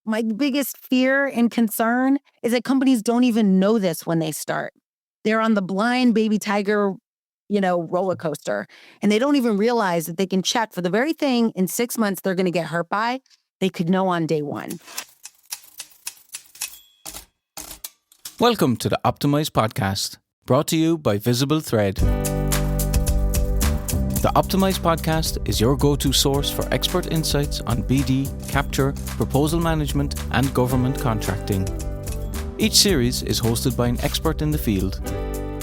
my biggest fear and concern is that companies don't even know this when they start. They're on the blind baby tiger, roller coaster, and they don't even realize that they can check for the very thing in 6 months they're going to get hurt by. They could know on day one. Welcome to the Optimize podcast, brought to you by VisibleThread. The Optimize podcast is your go-to source for expert insights on BD, capture, proposal management, and government contracting. Each series is hosted by an expert in the field,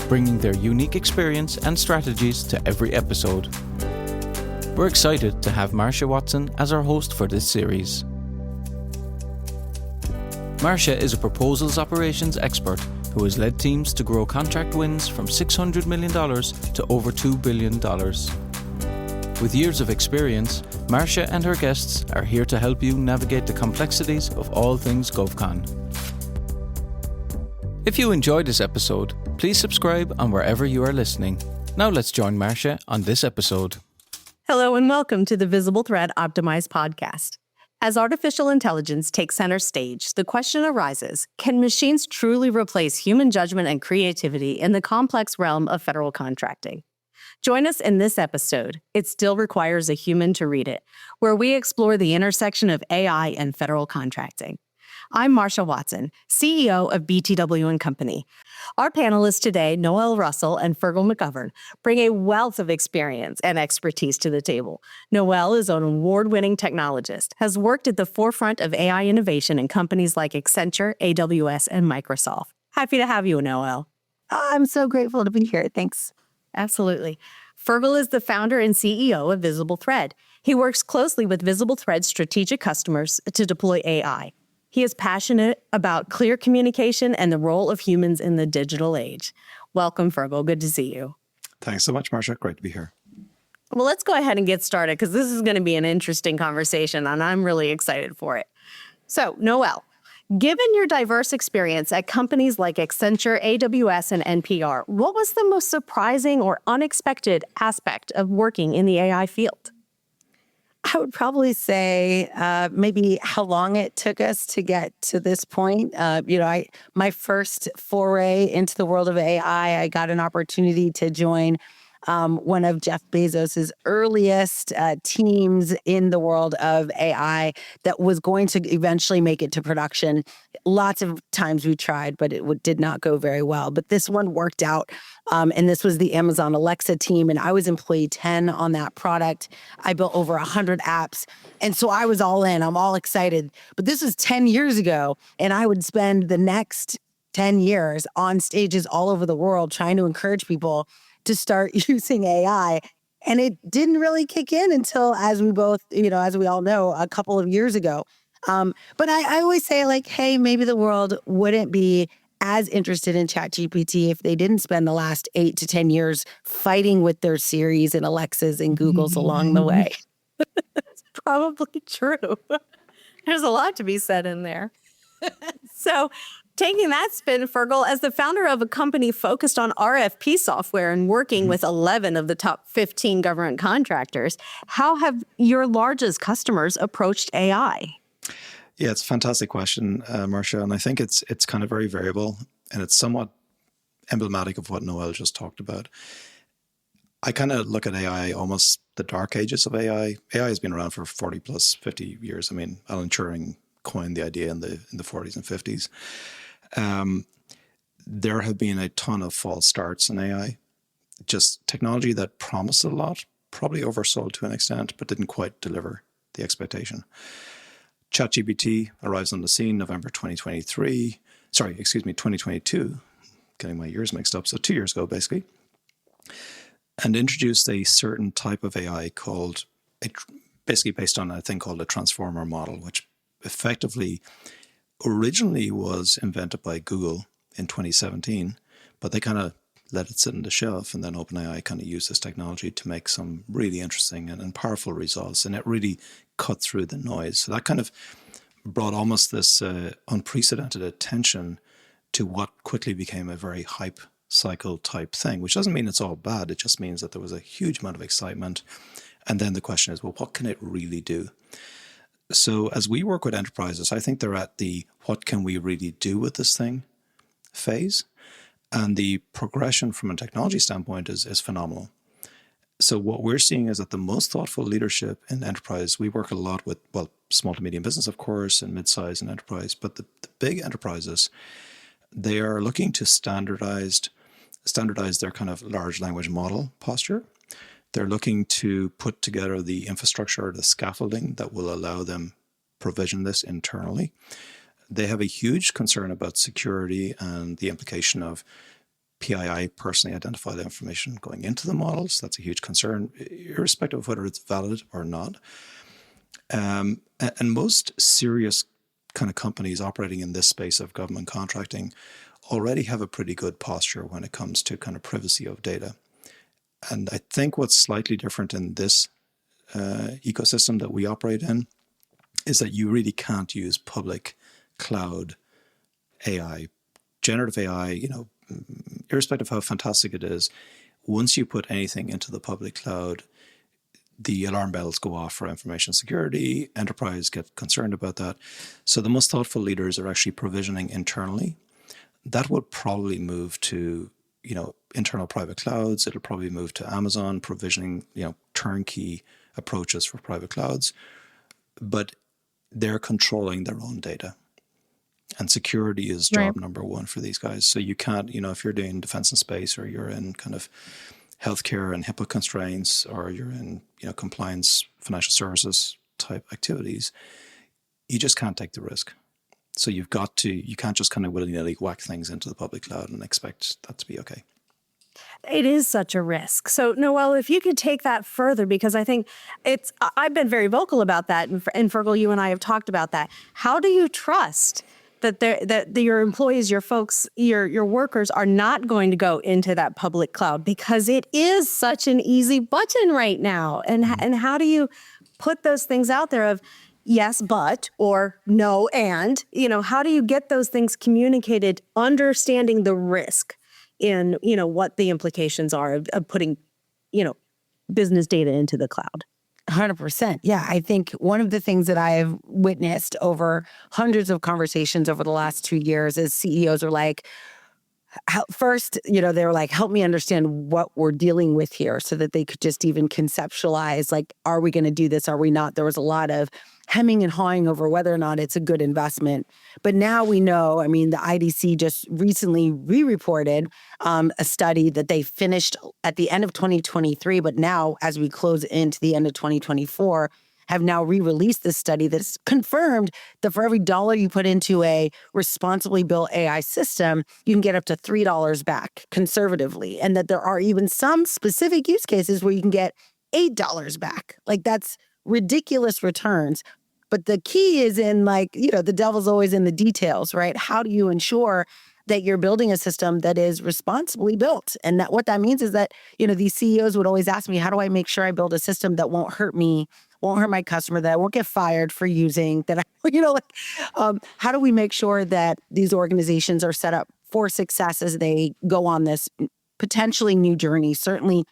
bringing their unique experience and strategies to every episode. We're excited to have Marcia Watson as our host for this series. Marcia is a proposals operations expert who has led teams to grow contract wins from $600 million to over $2 billion. With years of experience, Marcia and her guests are here to help you navigate the complexities of all things GovCon. If you enjoyed this episode, please subscribe on wherever you are listening. Now let's join Marcia on this episode. Hello and welcome to the VisibleThread Optimize podcast. As artificial intelligence takes center stage, the question arises, can machines truly replace human judgment and creativity in the complex realm of federal contracting? Join us in this episode, It Still Requires a Human to Read It, where we explore the intersection of AI and federal contracting. I'm Marcia Watson, CEO of BTW & Company. Our panelists today, Noelle Russell and Fergal McGovern, bring a wealth of experience and expertise to the table. Noelle is an award-winning technologist, has worked at the forefront of AI innovation in companies like Accenture, AWS, and Microsoft. Happy to have you, Noelle. I'm so grateful to be here. Thanks. Absolutely. Fergal is the founder and CEO of VisibleThread. He works closely with VisibleThread's strategic customers to deploy AI. He is passionate about clear communication and the role of humans in the digital age. Welcome, Fergal. Good to see you. Thanks so much, Marcia. Great to be here. Well, let's go ahead and get started because this is going to be an interesting conversation, and I'm really excited for it. So, Noelle, given your diverse experience at companies like Accenture, AWS, and NPR, what was the most surprising or unexpected aspect of working in the AI field? I would probably say maybe how long it took us to get to this point. My first foray into the world of AI, I got an opportunity to join one of Jeff Bezos's earliest teams in the world of AI that was going to eventually make it to production. Lots of times we tried, but it did not go very well. But this one worked out. And this was the Amazon Alexa team. And I was employee 10 on that product. I built over 100 apps. And so I was all in. I'm all excited. But this was 10 years ago. And I would spend the next 10 years on stages all over the world trying to encourage people to start using AI. And it didn't really kick in until, as we both, as we all know, a couple of years ago. But I always say, hey, maybe the world wouldn't be as interested in ChatGPT if they didn't spend the last 8 to 10 years fighting with their Siris and Alexas and Googles along the way. That's probably true. There's a lot to be said in there. So, taking that spin, Fergal, as the founder of a company focused on RFP software and working with 11 of the top 15 government contractors, how have your largest customers approached AI? Yeah, it's a fantastic question, Marcia, and I think it's kind of very variable, and it's somewhat emblematic of what Noelle just talked about. I kind of look at AI almost the dark ages of AI. AI has been around for 40 plus 50 years. I mean, Alan Turing coined the idea in the 40s and 50s. There have been a ton of false starts in AI. Just technology that promised a lot, probably oversold to an extent, but didn't quite deliver the expectation. ChatGPT arrives on the scene November 2022, getting my years mixed up, so 2 years ago, basically, and introduced a certain type of AI basically based on a thing called a transformer model, which effectively originally was invented by Google in 2017, but they kind of let it sit on the shelf, and then OpenAI kind of used this technology to make some really interesting and powerful results, and it really cut through the noise. So that kind of brought almost this unprecedented attention to what quickly became a very hype cycle type thing, which doesn't mean it's all bad. It just means that there was a huge amount of excitement. And then the question is, well, what can it really do? So as we work with enterprises, I think they're at the what can we really do with this thing phase. And the progression from a technology standpoint is phenomenal. So what we're seeing is that the most thoughtful leadership in enterprise, we work a lot with, well, small to medium business, of course, and mid-size and enterprise, but the big enterprises, they are looking to standardize their kind of large language model posture. They're looking to put together the infrastructure or the scaffolding that will allow them provision this internally. They have a huge concern about security and the implication of PII, personally identified information, going into the models. That's a huge concern, irrespective of whether it's valid or not. And most serious kind of companies operating in this space of government contracting already have a pretty good posture when it comes to kind of privacy of data. And I think what's slightly different in this ecosystem that we operate in is that you really can't use public cloud AI, generative AI, irrespective of how fantastic it is. Once you put anything into the public cloud, the alarm bells go off for information security. Enterprise get concerned about that. So the most thoughtful leaders are actually provisioning internally. That would probably move to, internal private clouds. It'll probably move to Amazon provisioning, turnkey approaches for private clouds. But they're controlling their own data. And security is job number one for these guys. So you can't, if you're doing defense and space, or you're in kind of healthcare and HIPAA constraints, or you're in, compliance, financial services type activities, you just can't take the risk. So you can't just kind of willy-nilly whack things into the public cloud and expect that to be okay. It is such a risk. So, Noelle, if you could take that further, because I think I've been very vocal about that, and Fergal, you and I have talked about that. How do you trust that your employees, your folks, your workers are not going to go into that public cloud, because it is such an easy button right now? And how do you put those things out there of yes, but, or no, and, how do you get those things communicated, understanding the risk in, what the implications are of putting, business data into the cloud? 100%. Yeah, I think one of the things that I have witnessed over hundreds of conversations over the last 2 years is CEOs are like, first, they were like, help me understand what we're dealing with here, so that they could just even conceptualize, like, are we going to do this? Are we not? There was a lot of hemming and hawing over whether or not it's a good investment. But now we know, the IDC just recently re-reported a study that they finished at the end of 2023, but now as we close into the end of 2024, have now re-released this study that's confirmed that for every dollar you put into a responsibly built AI system, you can get up to $3 back conservatively. And that there are even some specific use cases where you can get $8 back. Like, that's ridiculous returns. But the key is in, the devil's always in the details, right? How do you ensure that you're building a system that is responsibly built? And that what that means is that, these CEOs would always ask me, how do I make sure I build a system that won't hurt me, won't hurt my customer, that I won't get fired for using, that how do we make sure that these organizations are set up for success as they go on this potentially new journey, certainly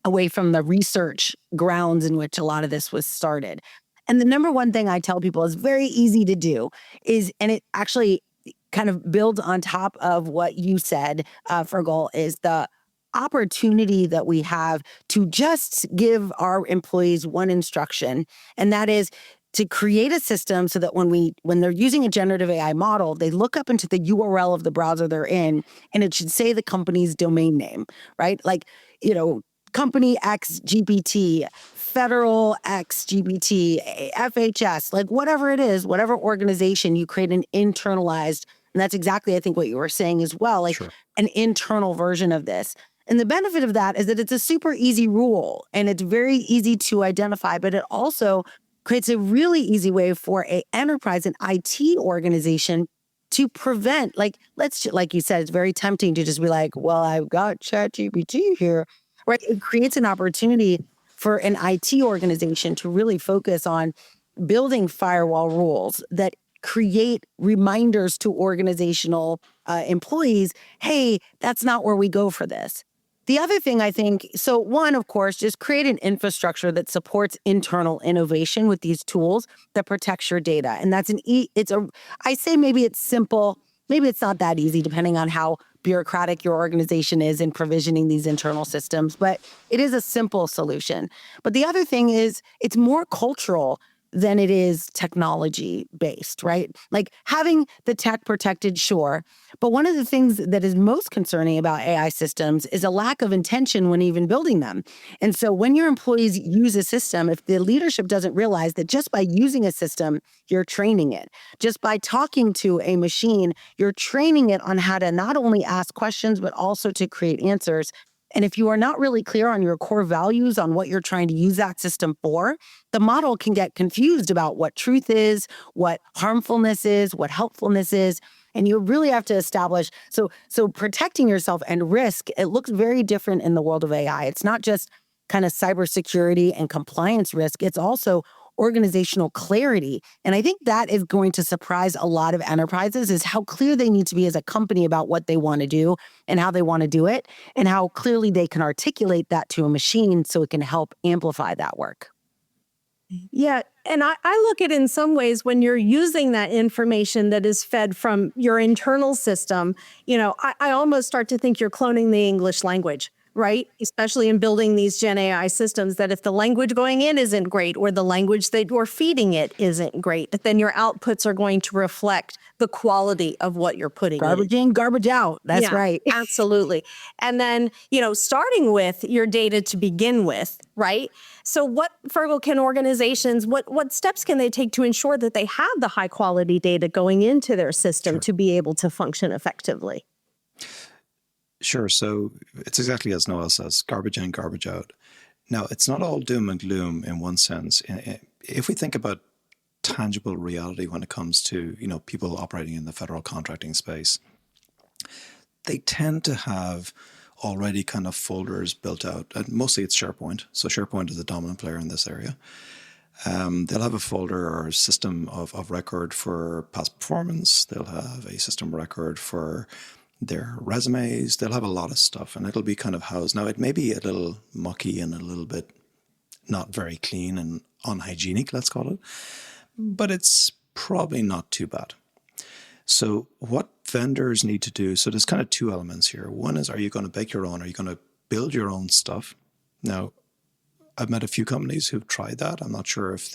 away from the research grounds in which a lot of this was started? And the number one thing I tell people is very easy to do is, and it actually kind of builds on top of what you said, Fergal, is the opportunity that we have to just give our employees one instruction, and that is to create a system so that when they're using a generative AI model, they look up into the URL of the browser they're in, and it should say the company's domain name, right? Like, company X GPT, federal X GPT, FHS, like whatever it is, whatever organization, you create an internalized, and that's exactly, I think, what you were saying as well, like sure, an internal version of this. And the benefit of that is that it's a super easy rule and it's very easy to identify, but it also creates a really easy way for an enterprise, an IT organization, to prevent, like you said, it's very tempting to just be like, well, I've got ChatGPT here, right? It creates an opportunity for an IT organization to really focus on building firewall rules that create reminders to organizational employees, hey, that's not where we go for this. The other thing I think, so one, of course, just create an infrastructure that supports internal innovation with these tools that protects your data. And that's I say maybe it's simple, maybe it's not that easy depending on how bureaucratic your organization is in provisioning these internal systems, but it is a simple solution. But the other thing is it's more cultural than it is technology based, right? Like having the tech protected, sure. But one of the things that is most concerning about AI systems is a lack of intention when even building them. And so when your employees use a system, if the leadership doesn't realize that just by using a system, you're training it. Just by talking to a machine, you're training it on how to not only ask questions, but also to create answers. And if you are not really clear on your core values, on what you're trying to use that system for, the model can get confused about what truth is, what harmfulness is, what helpfulness is. And you really have to establish, so protecting yourself and risk, it looks very different in the world of AI. It's not just kind of cybersecurity and compliance risk, it's also organizational clarity. And I think that is going to surprise a lot of enterprises is how clear they need to be as a company about what they want to do and how they want to do it and how clearly they can articulate that to a machine so it can help amplify that work. Yeah. And I look at it in some ways when you're using that information that is fed from your internal system, I almost start to think you're cloning the English language. Right? Especially in building these Gen AI systems, that if the language going in isn't great or the language that you're feeding it isn't great, then your outputs are going to reflect the quality of what you're putting Garbage in, garbage out. That's right. Absolutely. And then, starting with your data to begin with, right? So what, Fergal, can organizations, what steps can they take to ensure that they have the high quality data going into their system to be able to function effectively? Sure. So it's exactly as Noelle says, garbage in, garbage out. Now, it's not all doom and gloom in one sense. If we think about tangible reality when it comes to, people operating in the federal contracting space, they tend to have already kind of folders built out. And mostly it's SharePoint. So SharePoint is the dominant player in this area. They'll have a folder or a system of record for past performance. They'll have a system record for their resumes. They'll have a lot of stuff, and it'll be kind of housed. Now, it may be a little mucky and a little bit not very clean and unhygienic, let's call it, but it's probably not too bad. So what vendors need to do, so there's kind of two elements here. One is, are you going to bake your own? Are you going to build your own stuff? Now, I've met a few companies who've tried that. I'm not sure if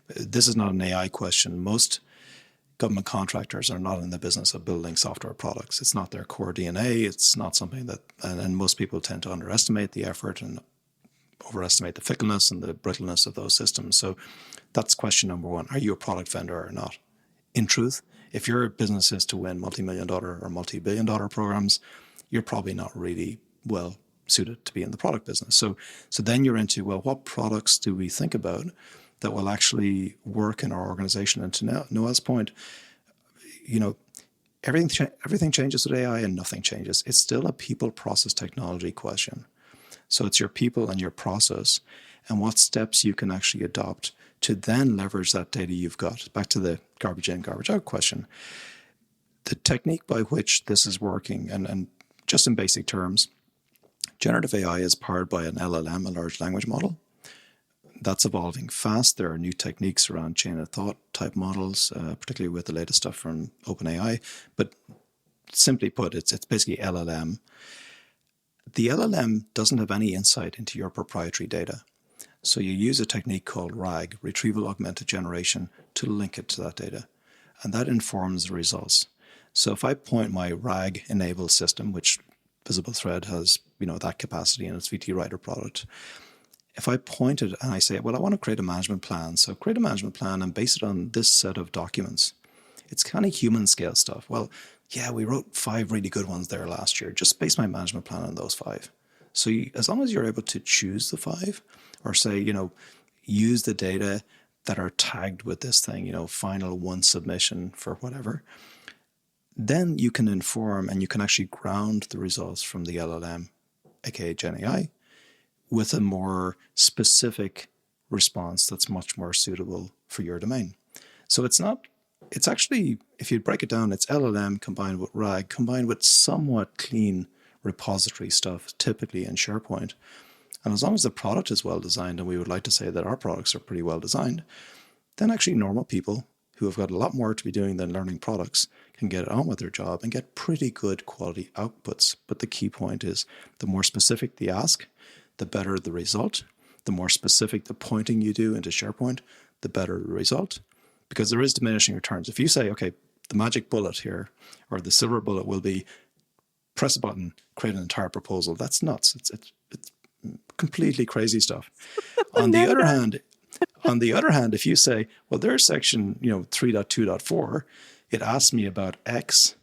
this is not an AI question. Most government contractors are not in the business of building software products. It's not their core DNA. It's not something that, and most people tend to underestimate the effort and overestimate the fickleness and the brittleness of those systems. So that's question number one. Are you a product vendor or not? In truth, if your business is to win multi-million-dollar or multi-billion-dollar programs, you're probably not really well suited to be in the product business. So then you're into, well, what products do we think about that will actually work in our organization? And to Noelle's point, everything changes with AI and nothing changes. It's still a people, process, technology question. So it's your people and your process and what steps you can actually adopt to then leverage that data you've got. Back to the garbage in, garbage out question. The technique by which this is working, and just in basic terms, generative AI is powered by an LLM, a large language model. That's evolving fast. There are new techniques around chain of thought type models, particularly with the latest stuff from OpenAI. But simply put, it's basically LLM. The LLM doesn't have any insight into your proprietary data. So you use a technique called RAG, Retrieval Augmented Generation, to link it to that data. And that informs the results. So if I point my RAG-enabled system, which VisibleThread has, that capacity in its VT Writer product, if I point it and I say, well, I want to create a management plan. So create a management plan and base it on this set of documents. It's kind of human scale stuff. Well, yeah, we wrote 5 really good ones there last year. Just base my management plan on those 5. So as long as you're able to choose the 5 or say, use the data that are tagged with this thing, final 1 submission for whatever, then you can inform and you can actually ground the results from the LLM, aka Gen AI, with a more specific response that's much more suitable for your domain. So it's actually, if you break it down, it's LLM combined with RAG, combined with somewhat clean repository stuff, typically in SharePoint. And as long as the product is well designed, and we would like to say that our products are pretty well designed, then actually normal people who have got a lot more to be doing than learning products can get on with their job and get pretty good quality outputs. But the key point is the more specific the ask, the better the result. The more specific the pointing you do into SharePoint, the better the result. Because there is diminishing returns. If you say, okay, the magic bullet here, or the silver bullet will be press a button, create an entire proposal, that's nuts. It's completely crazy stuff. On the other hand, if you say, well, there's section 3.2.4, it asks me about X.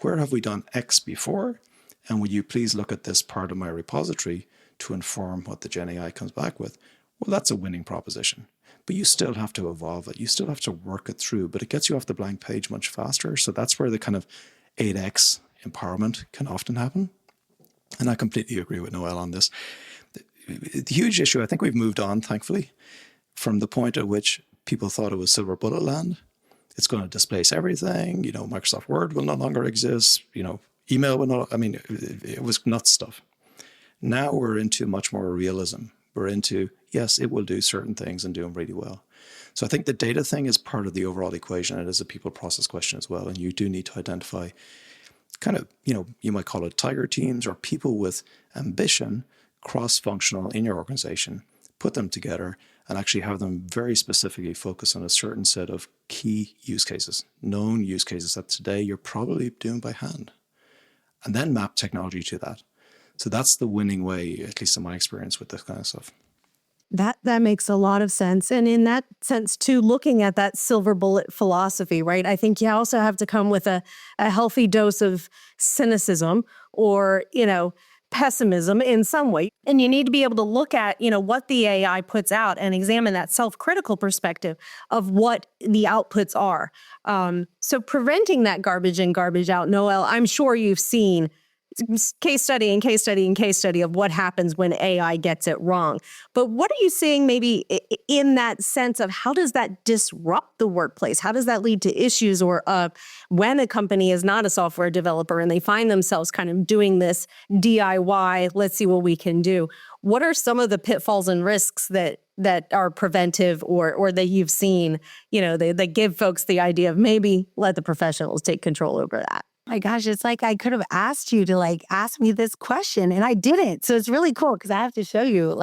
Where have we done X before? And would you please look at this part of my repository to inform what the Gen AI comes back with? Well, that's a winning proposition. But you still have to evolve it. You still have to work it through, but it gets you off the blank page much faster. So that's where the kind of 8X empowerment can often happen. And I completely agree with Noelle on this. The huge issue, I think we've moved on, thankfully, from the point at which people thought it was silver bullet land. It's going to displace everything. Microsoft Word will no longer exist. Email will not. It was nuts stuff. Now we're into much more realism. We're into, yes, it will do certain things and do them really well. So I think the data thing is part of the overall equation. It is a people process question as well. And you do need to identify kind of, you might call it tiger teams or people with ambition, cross-functional in your organization, put them together and actually have them very specifically focus on a certain set of key use cases, known use cases that today you're probably doing by hand, and then map technology to that. So that's the winning way, at least in my experience with this kind of stuff. That makes a lot of sense. And in that sense, too, looking at that silver bullet philosophy, right? I think you also have to come with a healthy dose of cynicism or, pessimism in some way. And you need to be able to look at, what the AI puts out and examine that self-critical perspective of what the outputs are. So preventing that garbage in, garbage out, Noelle, I'm sure you've seen case study and case study and case study of what happens when AI gets it wrong. But what are you seeing maybe in that sense of how does that disrupt the workplace? How does that lead to issues or when a company is not a software developer and they find themselves kind of doing this DIY, let's see what we can do. What are some of the pitfalls and risks that are preventive or that you've seen, they give folks the idea of maybe let the professionals take control over that? My gosh, it's like I could have asked you to ask me this question and I didn't. So it's really cool because I have to show you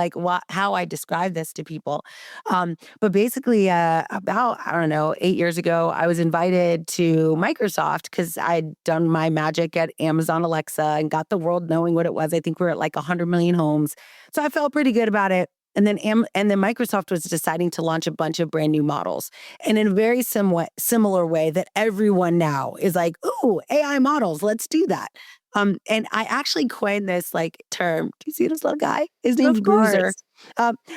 how I describe this to people. But basically about, 8 years ago, I was invited to Microsoft because I'd done my magic at Amazon Alexa and got the world knowing what it was. I think we're at 100 million homes. So I felt pretty good about it. And then Microsoft was deciding to launch a bunch of brand new models. And in a very similar way that everyone now is like, ooh, AI models, let's do that. And I actually coined this term. Do you see this little guy? His name's Bruiser.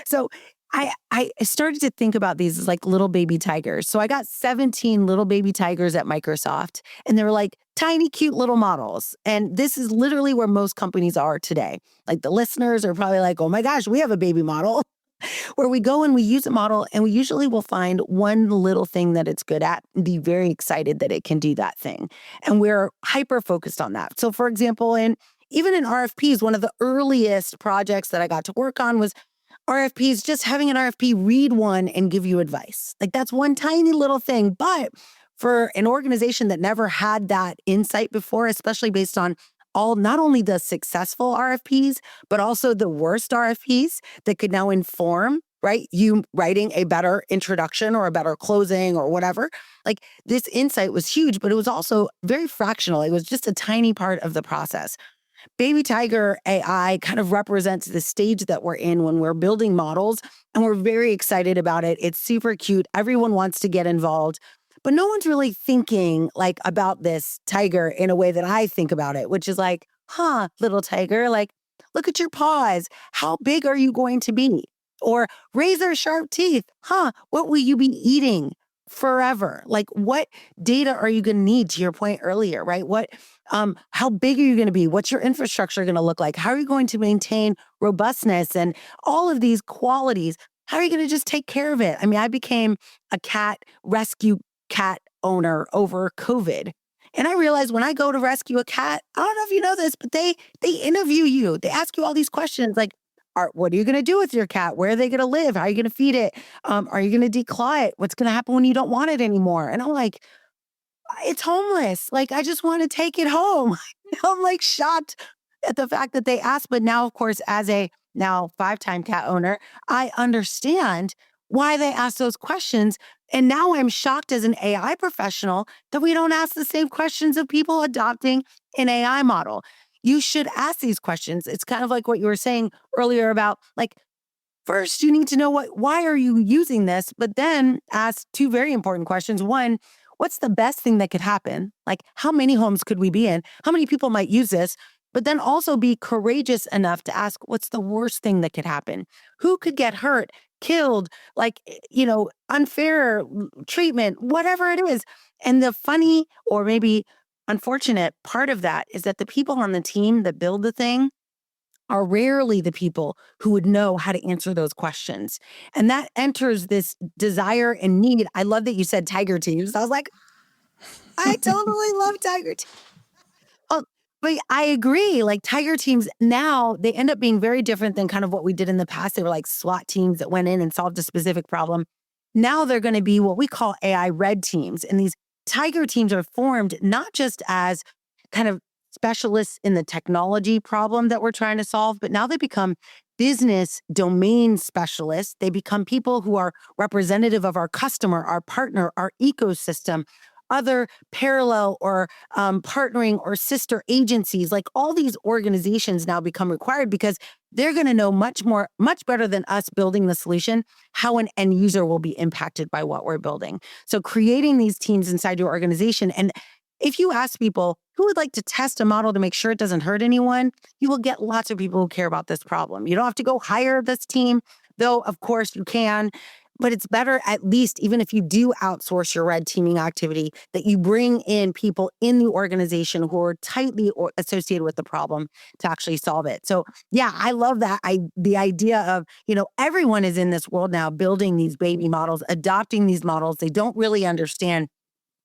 So I started to think about these as little baby tigers. So I got 17 little baby tigers at Microsoft, and they were tiny, cute little models. And this is literally where most companies are today. The listeners are probably oh my gosh, we have a baby model. Where we go and we use a model and we usually will find one little thing that it's good at and be very excited that it can do that thing. And we're hyper focused on that. So for example, even in RFPs, one of the earliest projects that I got to work on was RFPs, just having an RFP read one and give you advice. That's one tiny little thing. But for an organization that never had that insight before, especially based on not only the successful RFPs, but also the worst RFPs that could now inform, right? You writing a better introduction or a better closing or whatever. This insight was huge, but it was also very fractional. It was just a tiny part of the process. Baby Tiger AI kind of represents the stage that we're in when we're building models, and we're very excited about it. It's super cute. Everyone wants to get involved. But no one's really thinking about this tiger in a way that I think about it, which is little tiger, look at your paws. How big are you going to be? Or razor sharp teeth. What will you be eating forever? What data are you going to need, to your point earlier, right? How big are you going to be? What's your infrastructure going to look like? How are you going to maintain robustness and all of these qualities? How are you going to just take care of it? I became a rescue cat owner over COVID. And I realized when I go to rescue a cat, I don't know if you know this, but they interview you. They ask you all these questions like, what are you going to do with your cat? Where are they going to live? How are you going to feed it? Are you going to declaw it? What's going to happen when you don't want it anymore? And I'm like, it's homeless. Like, I just want to take it home. I'm like shocked at the fact that they asked. But now, of course, as a now 5-time cat owner, I understand why they ask those questions. And now I'm shocked as an AI professional that we don't ask the same questions of people adopting an AI model. You should ask these questions. It's kind of like what you were saying earlier about like, first, you need to know why are you using this, but then ask 2 very important questions. One, what's the best thing that could happen? Like, how many homes could we be in? How many people might use this? But then also be courageous enough to ask, what's the worst thing that could happen? Who could get hurt, killed, like, unfair treatment, whatever it is. And the funny or maybe unfortunate part of that is that the people on the team that build the thing are rarely the people who would know how to answer those questions. And that enters this desire and need. I love that you said tiger teams. I was like, I totally love tiger teams. Oh, but I agree. Like tiger teams now, they end up being very different than kind of what we did in the past. They were like SWAT teams that went in and solved a specific problem. Now they're going to be what we call AI red teams. And these tiger teams are formed not just as kind of specialists in the technology problem that we're trying to solve, but now they become business domain specialists. They become people who are representative of our customer, our partner, our ecosystem, other parallel or partnering or sister agencies. Like all these organizations now become required because they're going to know much better than us building the solution, how an end user will be impacted by what we're building. So creating these teams inside your organization. And if you ask people who would like to test a model to make sure it doesn't hurt anyone, you will get lots of people who care about this problem. You don't have to go hire this team, though, of course, you can. But it's better, at least, even if you do outsource your red teaming activity, that you bring in people in the organization who are tightly associated with the problem to actually solve it. So, yeah, I love that. The idea of, everyone is in this world now building these baby models, adopting these models. They don't really understand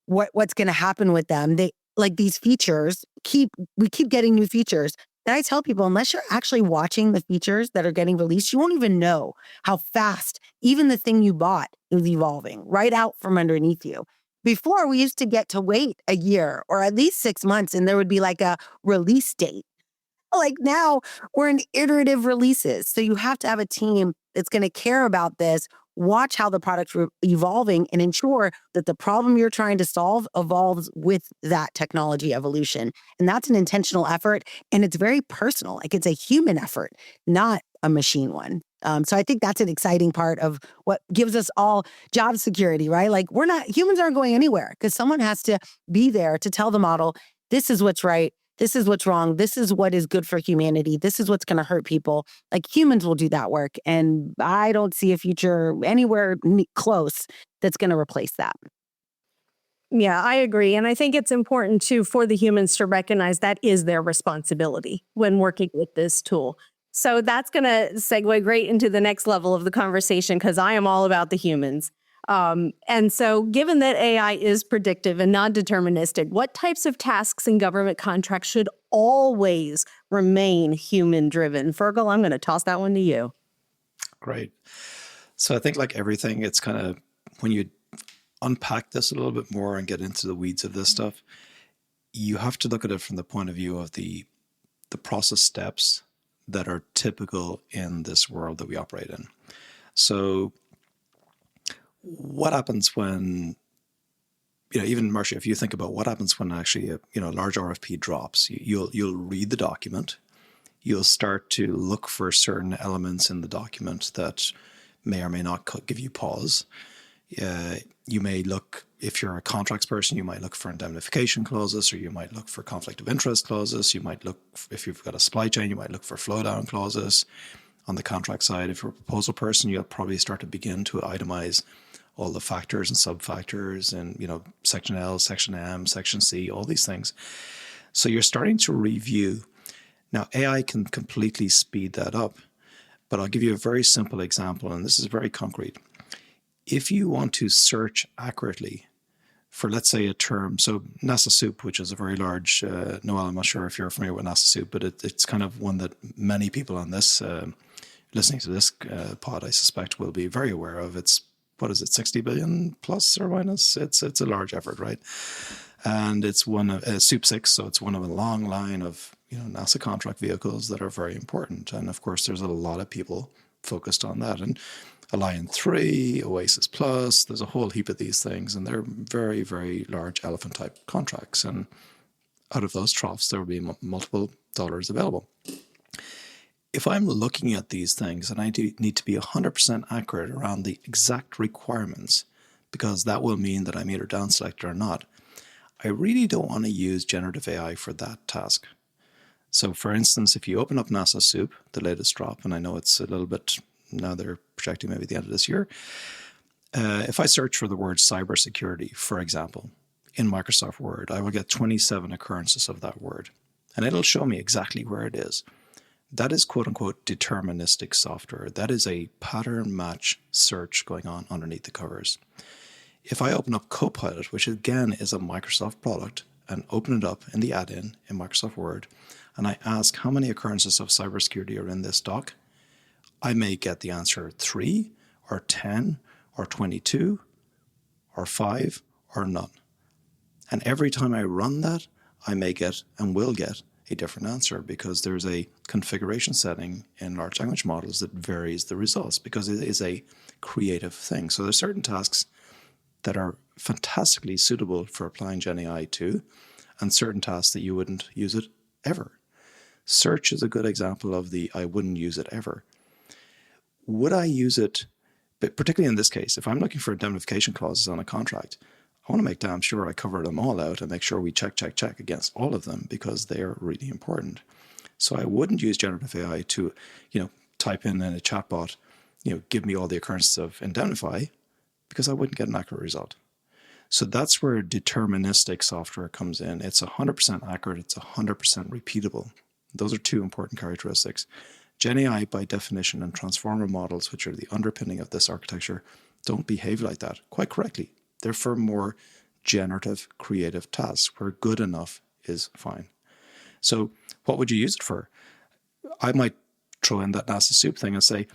what's going to happen with them. They like these features we keep getting new features. And I tell people, unless you're actually watching the features that are getting released, you won't even know how fast even the thing you bought is evolving right out from underneath you. Before, we used to get to wait a year or at least 6 months, and there would be like a release date. Like now, we're in iterative releases. So you have to have a team that's going to care about this, watch how the product's evolving, and ensure that the problem you're trying to solve evolves with that technology evolution. And that's an intentional effort. And it's very personal. Like it's a human effort, not a machine one. So I think that's an exciting part of what gives us all job security, right? Like humans aren't going anywhere because someone has to be there to tell the model, this is what's right. This is what's wrong. This is what is good for humanity. This is what's going to hurt people. Like humans will do that work. And I don't see a future anywhere close that's going to replace that. Yeah, I agree. And I think it's important too for the humans to recognize that is their responsibility when working with this tool. So that's going to segue great into the next level of the conversation because I am all about the humans. And so given that AI is predictive and non-deterministic, what types of tasks in government contracts should always remain human-driven? Fergal, I'm going to toss that one to you. Great. So I think like everything, it's kind of when you unpack this a little bit more and get into the weeds of this stuff, you have to look at it from the point of view of the process steps that are typical in this world that we operate in. So what happens when, even Marcia, if you think about what happens when actually a large RFP drops, you'll read the document, you'll start to look for certain elements in the document that may or may not give you pause. You may look, if you're a contracts person, you might look for indemnification clauses, or you might look for conflict of interest clauses. You might look, if you've got a supply chain, you might look for flow down clauses. On the contract side, if you're a proposal person, you'll probably start to begin to itemize all the factors and sub-factors and, section L, section M, section C, all these things. So you're starting to review. Now, AI can completely speed that up, but I'll give you a very simple example, and this is very concrete. If you want to search accurately for, let's say, a term. So NASA Soup, which is a very large, Noelle, I'm not sure if you're familiar with NASA Soup, but it's kind of one that many people on this, listening to this pod, I suspect, will be very aware of. It's, what is it, 60 billion plus or minus? It's a large effort, right? And it's one of Soup 6, so it's one of a long line of NASA contract vehicles that are very important. And of course, there's a lot of people focused on that. And Alliant 3, Oasis Plus, there's a whole heap of these things, and they're very, very large elephant type contracts. And out of those troughs, there will be multiple dollars available. If I'm looking at these things and I need to be 100% accurate around the exact requirements, because that will mean that I'm either down selected or not, I really don't want to use generative AI for that task. So for instance, if you open up NASA Soup, the latest drop, and I know it's a little bit, now they're projecting maybe the end of this year. If I search for the word cybersecurity, for example, in Microsoft Word, I will get 27 occurrences of that word. And it'll show me exactly where it is. That is quote unquote deterministic software. That is a pattern match search going on underneath the covers. If I open up Copilot, which again is a Microsoft product, and open it up in the add-in in Microsoft Word, and I ask how many occurrences of cybersecurity are in this doc, I may get the answer 3 or 10 or 22 or 5 or none. And every time I run that, I may get and will get a different answer, because there's a configuration setting in large language models that varies the results, because it is a creative thing. So there's certain tasks that are fantastically suitable for applying GenAI to, and certain tasks that you wouldn't use it ever. Search is a good example of the I wouldn't use it ever. Would I use it, but particularly in this case, if I'm looking for indemnification clauses on a contract, I want to make damn sure I cover them all out and make sure we check against all of them, because they are really important. So I wouldn't use generative AI to, type in a chatbot, give me all the occurrences of indemnify, because I wouldn't get an accurate result. So that's where deterministic software comes in. It's 100% accurate. It's 100% repeatable. Those are two important characteristics. GenAI, by definition, and transformer models, which are the underpinning of this architecture, don't behave like that quite correctly. They're for more generative, creative tasks where good enough is fine. So what would you use it for? I might throw in that NASA Soup thing and say,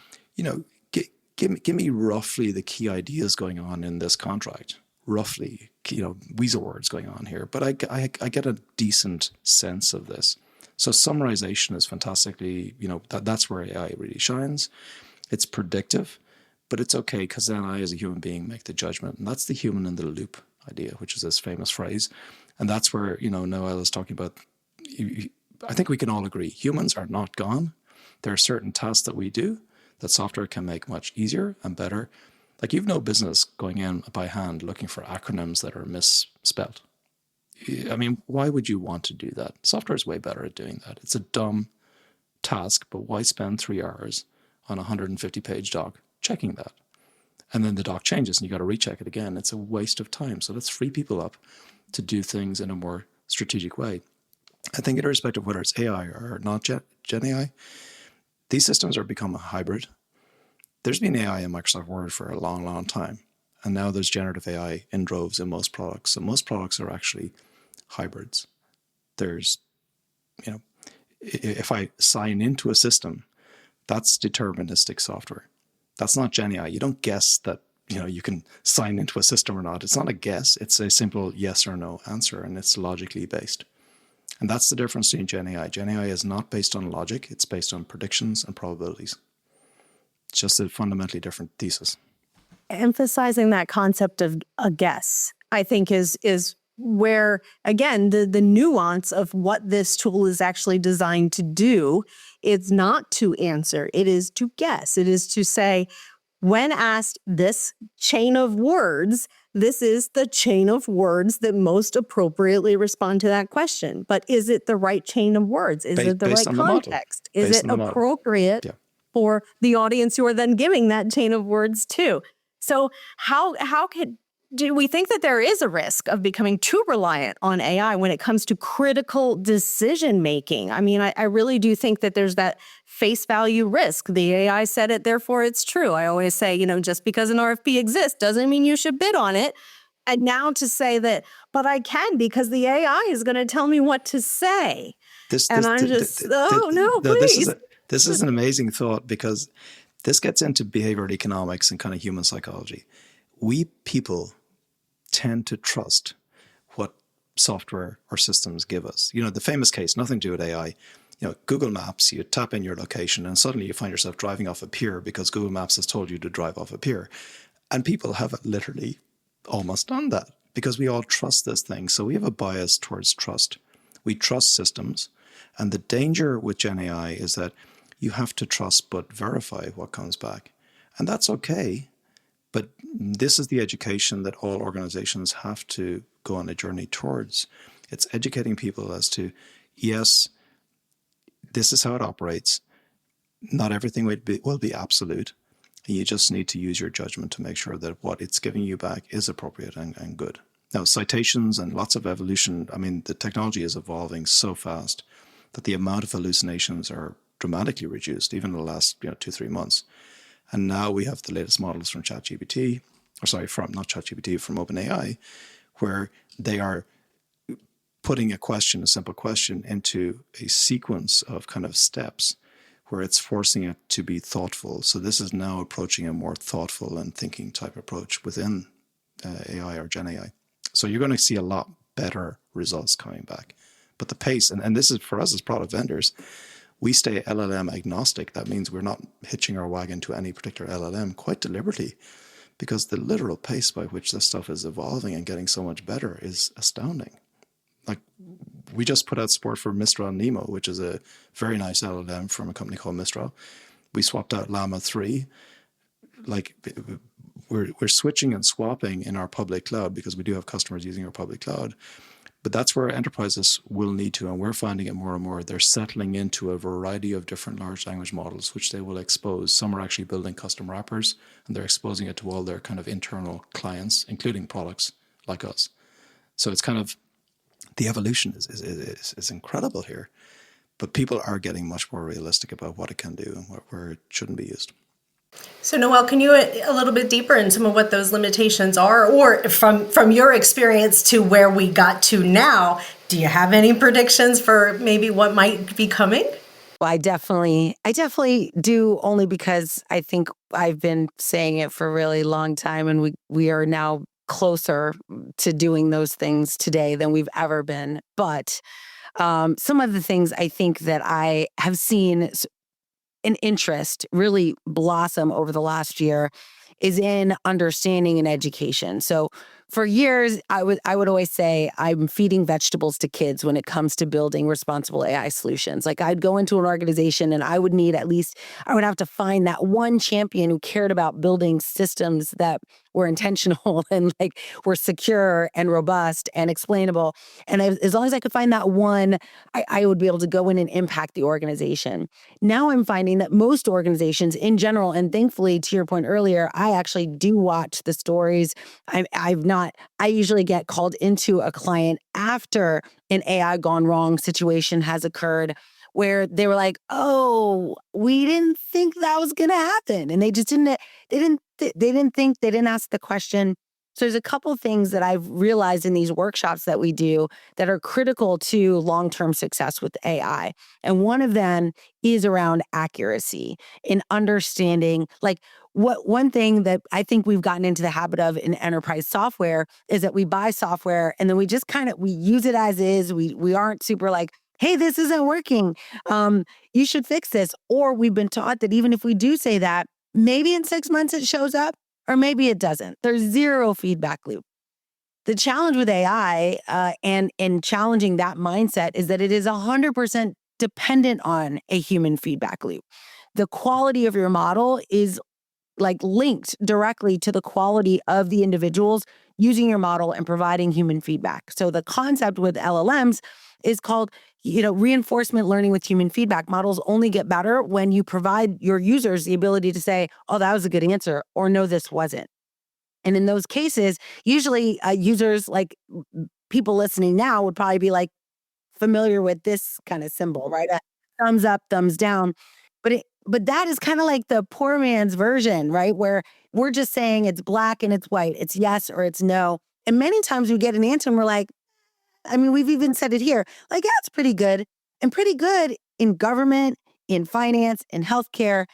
give me roughly the key ideas going on in this contract. Roughly, weasel words going on here. But I get a decent sense of this. So summarization is fantastically, that's where AI really shines. It's predictive, but it's okay, because then I, as a human being, make the judgment. And that's the human in the loop idea, which is this famous phrase. And that's where, Noelle is talking about, I think we can all agree, humans are not gone. There are certain tasks that we do that software can make much easier and better. Like, you've no business going in by hand looking for acronyms that are misspelled. I mean, why would you want to do that? Software is way better at doing that. It's a dumb task, but why spend 3 hours on a 150-page doc checking that? And then the doc changes and you got to recheck it again. It's a waste of time. So let's free people up to do things in a more strategic way. I think irrespective of whether it's AI or not Gen AI, these systems are become a hybrid. There's been AI in Microsoft Word for a long, long time. And now there's generative AI in droves in most products. So most products are actually hybrids. There's, if I sign into a system, that's deterministic software. That's not Gen AI. You don't guess that, you can sign into a system or not. It's not a guess. It's a simple yes or no answer, and it's logically based. And that's the difference between Gen AI. Gen AI is not based on logic. It's based on predictions and probabilities. It's just a fundamentally different thesis. Emphasizing that concept of a guess, I think is where, again, the nuance of what this tool is actually designed to do. It's not to answer. It is to guess. It is to say, when asked this chain of words, this is the chain of words that most appropriately respond to that question. But is it the right chain of words? Is it the right context? Is it appropriate for the audience you are then giving that chain of words to? So do we think that there is a risk of becoming too reliant on AI when it comes to critical decision making? I mean, I really do think that there's that face value risk. The AI said it, therefore it's true. I always say, just because an RFP exists doesn't mean you should bid on it. And now to say that, but I can because the AI is going to tell me what to say. I'm just, no, please. This is an amazing thought, because this gets into behavioral economics and kind of human psychology. We people tend to trust what software or systems give us. The famous case, nothing to do with AI. Google Maps, you tap in your location and suddenly you find yourself driving off a pier because Google Maps has told you to drive off a pier. And people have literally almost done that because we all trust this thing. So we have a bias towards trust. We trust systems. And the danger with Gen AI is that you have to trust but verify what comes back. And that's okay. But this is the education that all organizations have to go on a journey towards. It's educating people as to, yes, this is how it operates. Not everything will be absolute. And you just need to use your judgment to make sure that what it's giving you back is appropriate and good. Now, citations and lots of evolution, the technology is evolving so fast that the amount of hallucinations are dramatically reduced, even in the last 2-3 months. And now we have the latest models from from OpenAI, where they are putting a simple question into a sequence of kind of steps where it's forcing it to be thoughtful. So this is now approaching a more thoughtful and thinking type approach within AI or Gen AI. So you're going to see a lot better results coming back. But the pace, and this is for us as product vendors, we stay LLM agnostic. That means we're not hitching our wagon to any particular LLM quite deliberately, because the literal pace by which this stuff is evolving and getting so much better is astounding. Like, we just put out support for Mistral Nemo, which is a very nice LLM from a company called Mistral. We swapped out Llama 3. Like, we're switching and swapping in our public cloud because we do have customers using our public cloud. But that's where enterprises will need to, and we're finding it more and more. They're settling into a variety of different large language models, which they will expose. Some are actually building custom wrappers, and they're exposing it to all their kind of internal clients, including products like us. So it's kind of, the evolution is incredible here. But people are getting much more realistic about what it can do and where it shouldn't be used. So, Noelle, can you a little bit deeper in some of what those limitations are, or from your experience to where we got to now, do you have any predictions for maybe what might be coming? Well, I definitely do, only because I think I've been saying it for a really long time, and we are now closer to doing those things today than we've ever been. But some of the things I think that I have seen an interest really blossom over the last year is in understanding and education. So for years, I would always say I'm feeding vegetables to kids when it comes to building responsible AI solutions. Like, I'd go into an organization and I would have to find that one champion who cared about building systems that were intentional and like were secure and robust and explainable. And as long as I could find that one, I would be able to go in and impact the organization. Now I'm finding that most organizations in general, and thankfully, to your point earlier, I actually do watch the stories. I usually get called into a client after an AI gone wrong situation has occurred, where they were like, "Oh, we didn't think that was going to happen," and they just didn't. They didn't ask the question. So there's a couple things that I've realized in these workshops that we do that are critical to long-term success with AI. And one of them is around accuracy in understanding, like, one thing that I think we've gotten into the habit of in enterprise software is that we buy software and then we just we use it as is. We aren't super like, "Hey, this isn't working. You should fix this." Or we've been taught that even if we do say that, maybe in 6 months it shows up, or maybe it doesn't. There's zero feedback loop. The challenge with AI and challenging that mindset is that it is 100% dependent on a human feedback loop. The quality of your model is like linked directly to the quality of the individuals using your model and providing human feedback. So the concept with LLMs is called, reinforcement learning with human feedback. Models only get better when you provide your users the ability to say, "Oh, that was a good answer," or "No, this wasn't." And in those cases, usually users, like people listening now, would probably be like familiar with this kind of symbol, right? A thumbs up, thumbs down. But that is kind of like the poor man's version, right? Where we're just saying it's black and it's white, it's yes or it's no. And many times we get an answer and we're like, I mean, we've even said it here, like, yeah, it's pretty good. And pretty good in government, in finance, in healthcare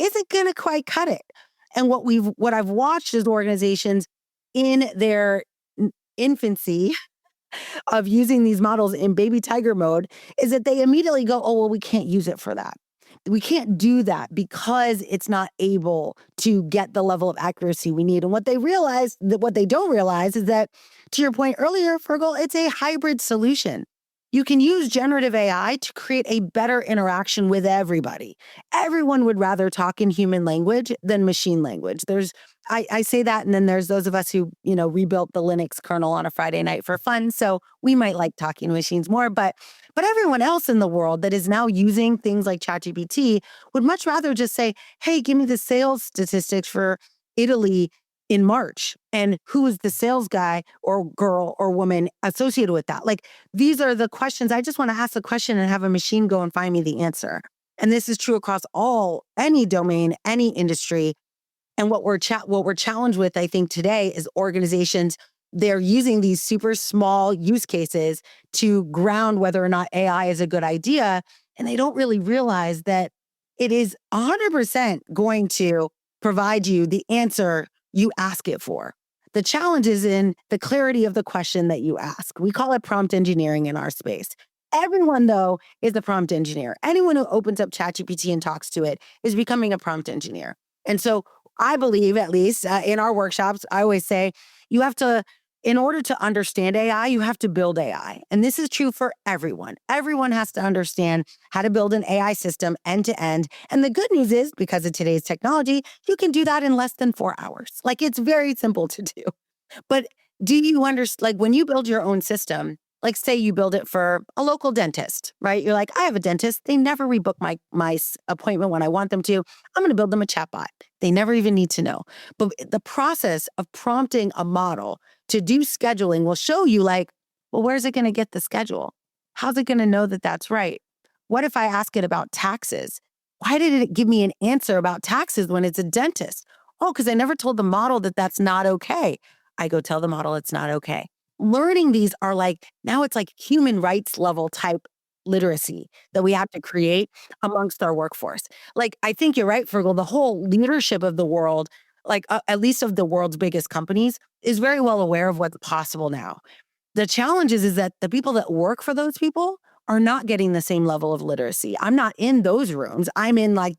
isn't going to quite cut it. And what I've watched is organizations in their infancy of using these models in baby tiger mode is that they immediately go, oh, well, we can't use it for that. We can't do that because it's not able to get the level of accuracy we need. And what they don't realize is that, to your point earlier, Fergal, it's a hybrid solution. You can use generative AI to create a better interaction with everybody. Everyone would rather talk in human language than machine language. I say that, and then there's those of us who, rebuilt the Linux kernel on a Friday night for fun. So we might like talking to machines more, but everyone else in the world that is now using things like ChatGPT would much rather just say, hey, give me the sales statistics for Italy in March, and who is the sales guy or girl or woman associated with that? Like, these are the questions. I just want to ask the question and have a machine go and find me the answer. And this is true across any domain, any industry. And what we're challenged with, I think, today is organizations, they're using these super small use cases to ground whether or not AI is a good idea. And they don't really realize that it is 100% going to provide you the answer you ask it for. The challenge is in the clarity of the question that you ask. We call it prompt engineering in our space. Everyone, though, is a prompt engineer. Anyone who opens up ChatGPT and talks to it is becoming a prompt engineer. And so I believe, at least in our workshops, I always say in order to understand AI, you have to build AI. And this is true for everyone. Everyone has to understand how to build an AI system end to end. And the good news is, because of today's technology, you can do that in less than 4 hours. Like, it's very simple to do. But do you understand, like, when you build your own system, like, say you build it for a local dentist, right? You're like, I have a dentist. They never rebook my appointment when I want them to. I'm going to build them a chatbot. They never even need to know. But the process of prompting a model to do scheduling will show you, like, well, where's it going to get the schedule? How's it going to know that that's right? What if I ask it about taxes? Why did it give me an answer about taxes when it's a dentist? Oh, because I never told the model that that's not okay. I go tell the model it's not okay. Learning these are now it's like human rights level type literacy that we have to create amongst our workforce. Like, I think you're right, Fergal, the whole leadership of the world, at least of the world's biggest companies, is very well aware of what's possible now. The challenge is that the people that work for those people are not getting the same level of literacy. I'm not in those rooms. I'm in I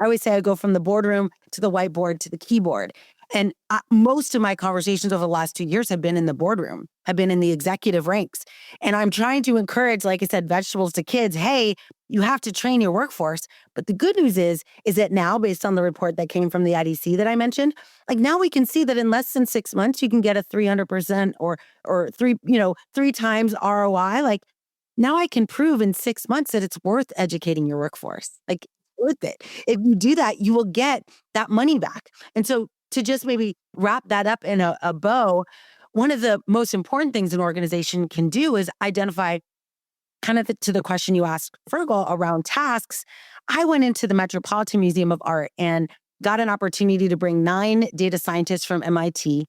always say I go from the boardroom to the whiteboard to the keyboard. And most of my conversations over the last 2 years have been in the boardroom, have been in the executive ranks. And I'm trying to encourage, like I said, vegetables to kids. Hey, you have to train your workforce. But the good news is that now, based on the report that came from the IDC that I mentioned, now we can see that in less than 6 months, you can get a 300% or three times ROI. Now I can prove in 6 months that it's worth educating your workforce. Worth it. If you do that, you will get that money back. And so, to just maybe wrap that up in a bow, one of the most important things an organization can do is identify, kind of to the question you asked, Fergal, around tasks. I went into the Metropolitan Museum of Art and got an opportunity to bring 9 data scientists from MIT.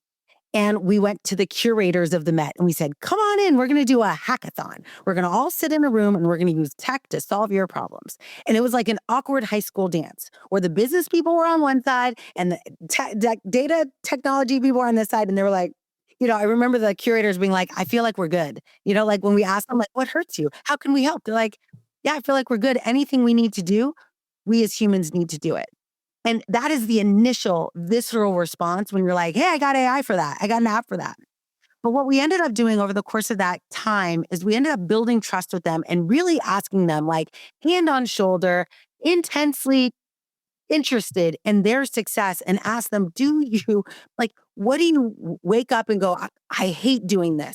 And we went to the curators of the Met and we said, come on in, we're going to do a hackathon. We're going to all sit in a room and we're going to use tech to solve your problems. And it was like an awkward high school dance where the business people were on one side and the data technology people were on this side. And they were like, I remember the curators being like, I feel like we're good. When we asked them, what hurts you? How can we help? They're like, yeah, I feel like we're good. Anything we need to do, we as humans need to do it. And that is the initial visceral response when you're like, hey, I got AI for that. I got an app for that. But what we ended up doing over the course of that time is we ended up building trust with them and really asking them, hand on shoulder, intensely interested in their success, and ask them, what do you wake up and go, I hate doing this.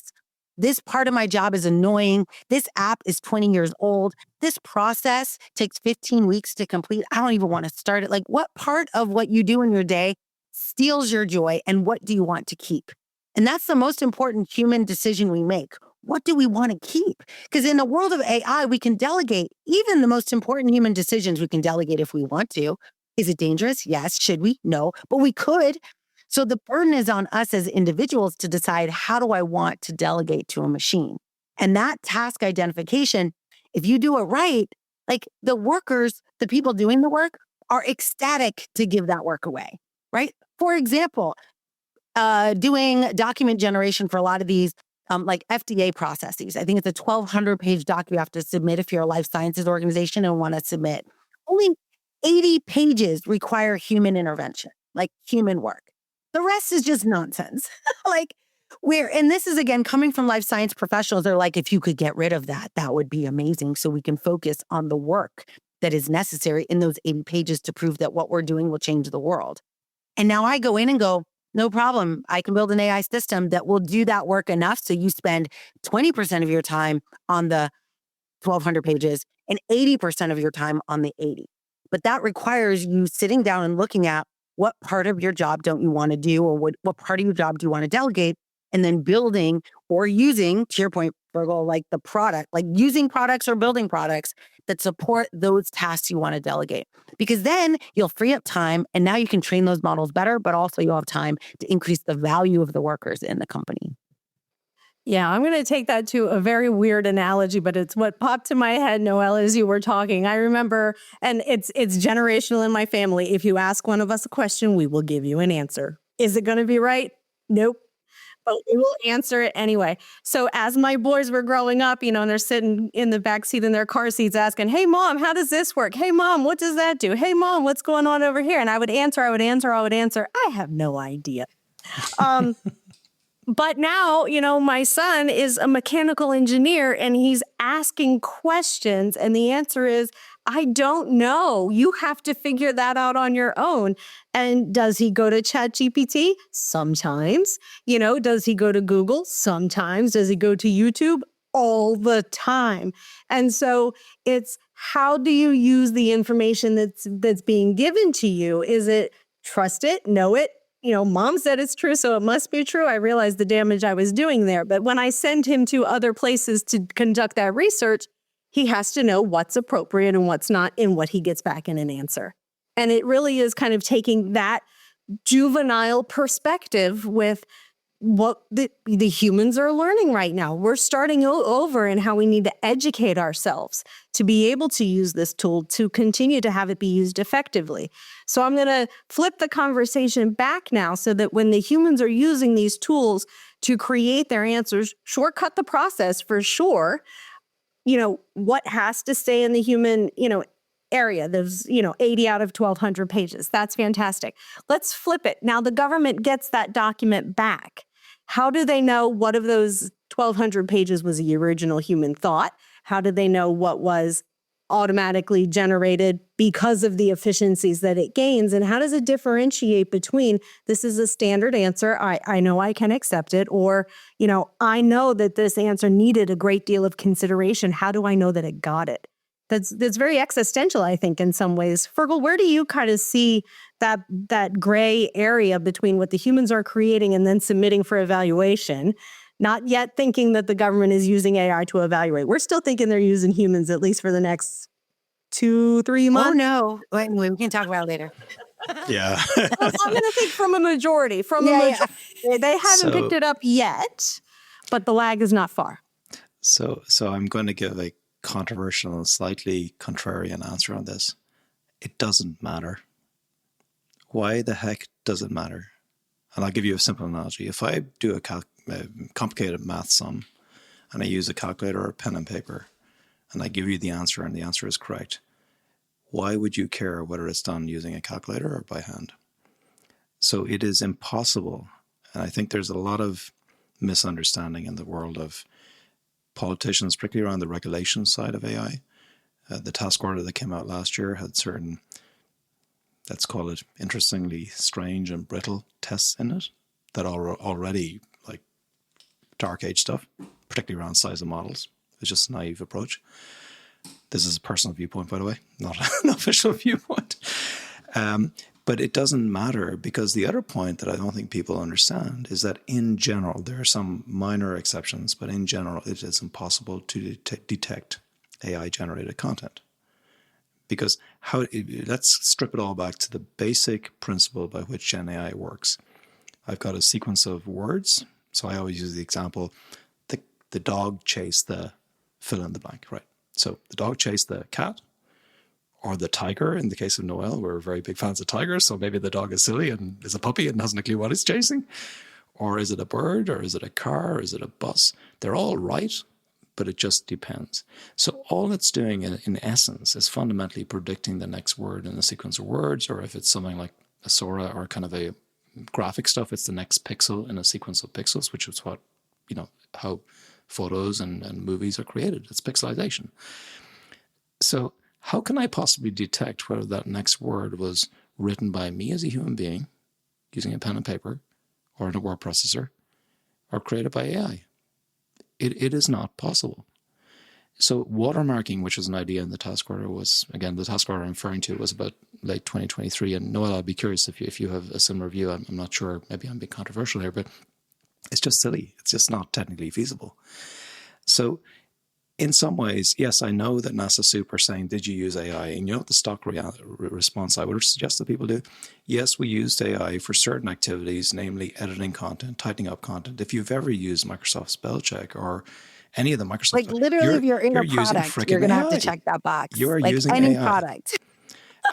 This part of my job is annoying. This app is 20 years old. This process takes 15 weeks to complete. I don't even want to start it. What part of what you do in your day steals your joy, and what do you want to keep? And that's the most important human decision we make. What do we want to keep? Because in the world of AI, we can delegate even the most important human decisions. We can delegate if we want to. Is it dangerous? Yes. Should we? No. But we could. So the burden is on us as individuals to decide, how do I want to delegate to a machine? And that task identification, if you do it right, like the workers, the people doing the work are ecstatic to give that work away, right? For example, doing document generation for a lot of these like FDA processes. I think it's a 1,200 page doc you have to submit if you're a life sciences organization and want to submit. Only 80 pages require human intervention, like human work. The rest is just nonsense. And this is again coming from life science professionals. They're like, if you could get rid of that, that would be amazing. So we can focus on the work that is necessary in those 80 pages to prove that what we're doing will change the world. And now I go in and go, no problem. I can build an AI system that will do that work enough so you spend 20% of your time on the 1,200 pages and 80% of your time on the 80. But that requires you sitting down and looking at what part of your job don't you want to do, or what part of your job do you want to delegate, and then building or using, to your point, Fergal, like the product, like using products or building products that support those tasks you want to delegate. Because then you'll free up time and now you can train those models better, but also you'll have time to increase the value of the workers in the company. Yeah, I'm going to take that to a very weird analogy, but it's what popped to my head, Noelle, as you were talking. I remember, and it's generational in my family. If you ask one of us a question, we will give you an answer. Is it going to be right? Nope. But we will answer it anyway. So as my boys were growing up, and they're sitting in the back seat in their car seats asking, hey, Mom, how does this work? Hey, Mom, what does that do? Hey, Mom, what's going on over here? And I would answer. I have no idea. But now, my son is a mechanical engineer and he's asking questions. And the answer is, I don't know. You have to figure that out on your own. And does he go to ChatGPT? Sometimes. Does he go to Google? Sometimes. Does he go to YouTube? All the time. And so it's, how do you use the information that's being given to you? Is it trust it, know it? Mom said it's true, so it must be true. I realized the damage I was doing there. But when I send him to other places to conduct that research, he has to know what's appropriate and what's not in what he gets back in an answer. And it really is kind of taking that juvenile perspective with what the humans are learning right now. We're starting over in how we need to educate ourselves to be able to use this tool to continue to have it be used effectively. So I'm going to flip the conversation back now so that when the humans are using these tools to create their answers, shortcut the process for sure. What has to stay in the human, area? There's, 80 out of 1,200 pages. That's fantastic. Let's flip it. Now the government gets that document back. How do they know what of those 1,200 pages was the original human thought? How do they know what was automatically generated because of the efficiencies that it gains? And how does it differentiate between this is a standard answer, I know I can accept it, or, I know that this answer needed a great deal of consideration. How do I know that it got it? That's very existential, I think, in some ways. Fergal, where do you kind of see that gray area between what the humans are creating and then submitting for evaluation? Not yet thinking that the government is using AI to evaluate. We're still thinking they're using humans, at least for the next 2-3 months. Oh, no. Anyway, we can talk about it later. Yeah. I'm going to think from a majority. They haven't picked it up yet, but the lag is not far. So I'm going to give a controversial and slightly contrarian answer on this. It doesn't matter. Why the heck does it matter? And I'll give you a simple analogy. If I do a complicated math sum and I use a calculator or pen and paper and I give you the answer and the answer is correct, why would you care whether it's done using a calculator or by hand? So it is impossible. And I think there's a lot of misunderstanding in the world of politicians, particularly around the regulation side of AI. The task order that came out last year had certain, let's call it interestingly strange and brittle tests in it that are already like dark age stuff, particularly around size of models. It's just a naive approach. This is a personal viewpoint, by the way, not an official viewpoint. But it doesn't matter, because the other point that I don't think people understand is that in general, there are some minor exceptions, but in general, it is impossible to detect AI-generated content. Because let's strip it all back to the basic principle by which Gen AI works. I've got a sequence of words. So I always use the example, the dog chased the fill in the blank, right? So the dog chased the cat, or the tiger. In the case of Noelle, we're very big fans of tigers. So maybe the dog is silly and is a puppy and hasn't a clue what it's chasing. Or is it a bird? Or is it a car? Or is it a bus? They're all right, but it just depends. So all it's doing in essence is fundamentally predicting the next word in a sequence of words, or if it's something like a Sora or kind of a graphic stuff, it's the next pixel in a sequence of pixels, which is what, how photos and movies are created. It's pixelization. So how can I possibly detect whether that next word was written by me as a human being using a pen and paper or in a word processor, or created by AI? It is not possible. So watermarking, which was an idea in the task order, was, again, the task order I'm referring to was about late 2023. And Noelle, I'd be curious if you have a similar view. I'm not sure, maybe I'm being controversial here, but it's just silly. It's just not technically feasible. So in some ways, yes, I know that NASA Soup are saying, did you use AI? And you know what the stock response I would suggest that people do? Yes, we used AI for certain activities, namely editing content, tightening up content. If you've ever used Microsoft Spell Check or any of the Microsoft, like literally, if you're in a product, you're going to have to check that box. You are like using any AI. Product.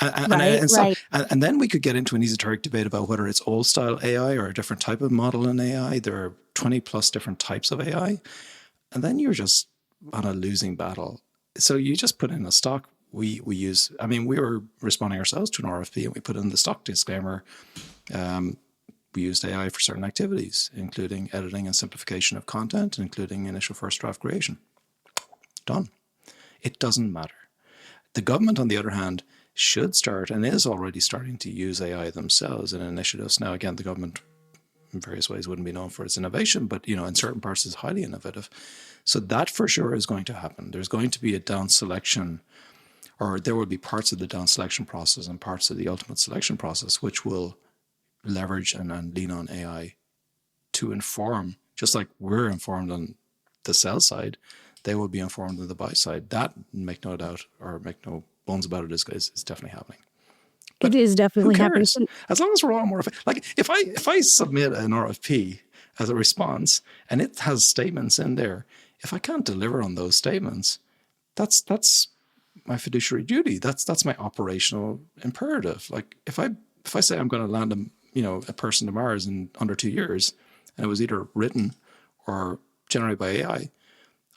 And then we could get into an esoteric debate about whether it's old style AI or a different type of model in AI. There are 20 plus different types of AI. And then you're just on a losing battle. So you just put in a stock. We were responding ourselves to an RFP, and we put in the stock disclaimer. We used AI for certain activities, including editing and simplification of content, including initial first draft creation. Done. It doesn't matter. The government, on the other hand, should start and is already starting to use AI themselves in initiatives. Now, again, the government in various ways wouldn't be known for its innovation, but in certain parts is highly innovative. So that for sure is going to happen. There's going to be a down selection, or there will be parts of the down selection process and parts of the ultimate selection process which will leverage and lean on AI to inform, just like we're informed on the sell side, they will be informed on the buy side. That, make no doubt or make no bones about it, is definitely happening. But it is definitely happening. As long as we're all more like, if I submit an RFP as a response and it has statements in there, if I can't deliver on those statements, that's my fiduciary duty. That's my operational imperative. Like if I say I'm going to land a person to Mars in under 2 years, and it was either written or generated by AI,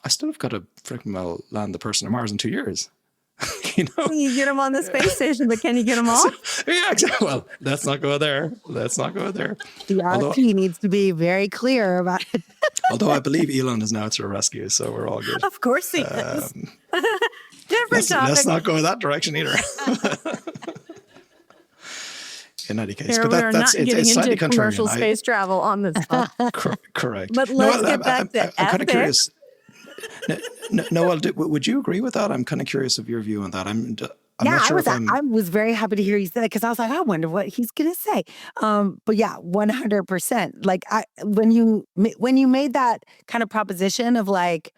I still have got to freaking well land the person to Mars in 2 years. You get them on the space station, but can you get them all? Yeah, exactly. Well, let's not go there. The RFP needs to be very clear about it. Although I believe Elon is now to the rescue, so we're all good. Of course he is. Different topic. Let's not go that direction either. In any case, but that's not getting into commercial contrarian. Space travel on this. Correct. But let's get back to I'm kind of curious. Noelle, would you agree with that? I'm kind of curious of your view on that. I'm not sure I was very happy to hear you say that, because I was like, I wonder what he's going to say. But yeah, 100%. Like when you made that kind of proposition of like,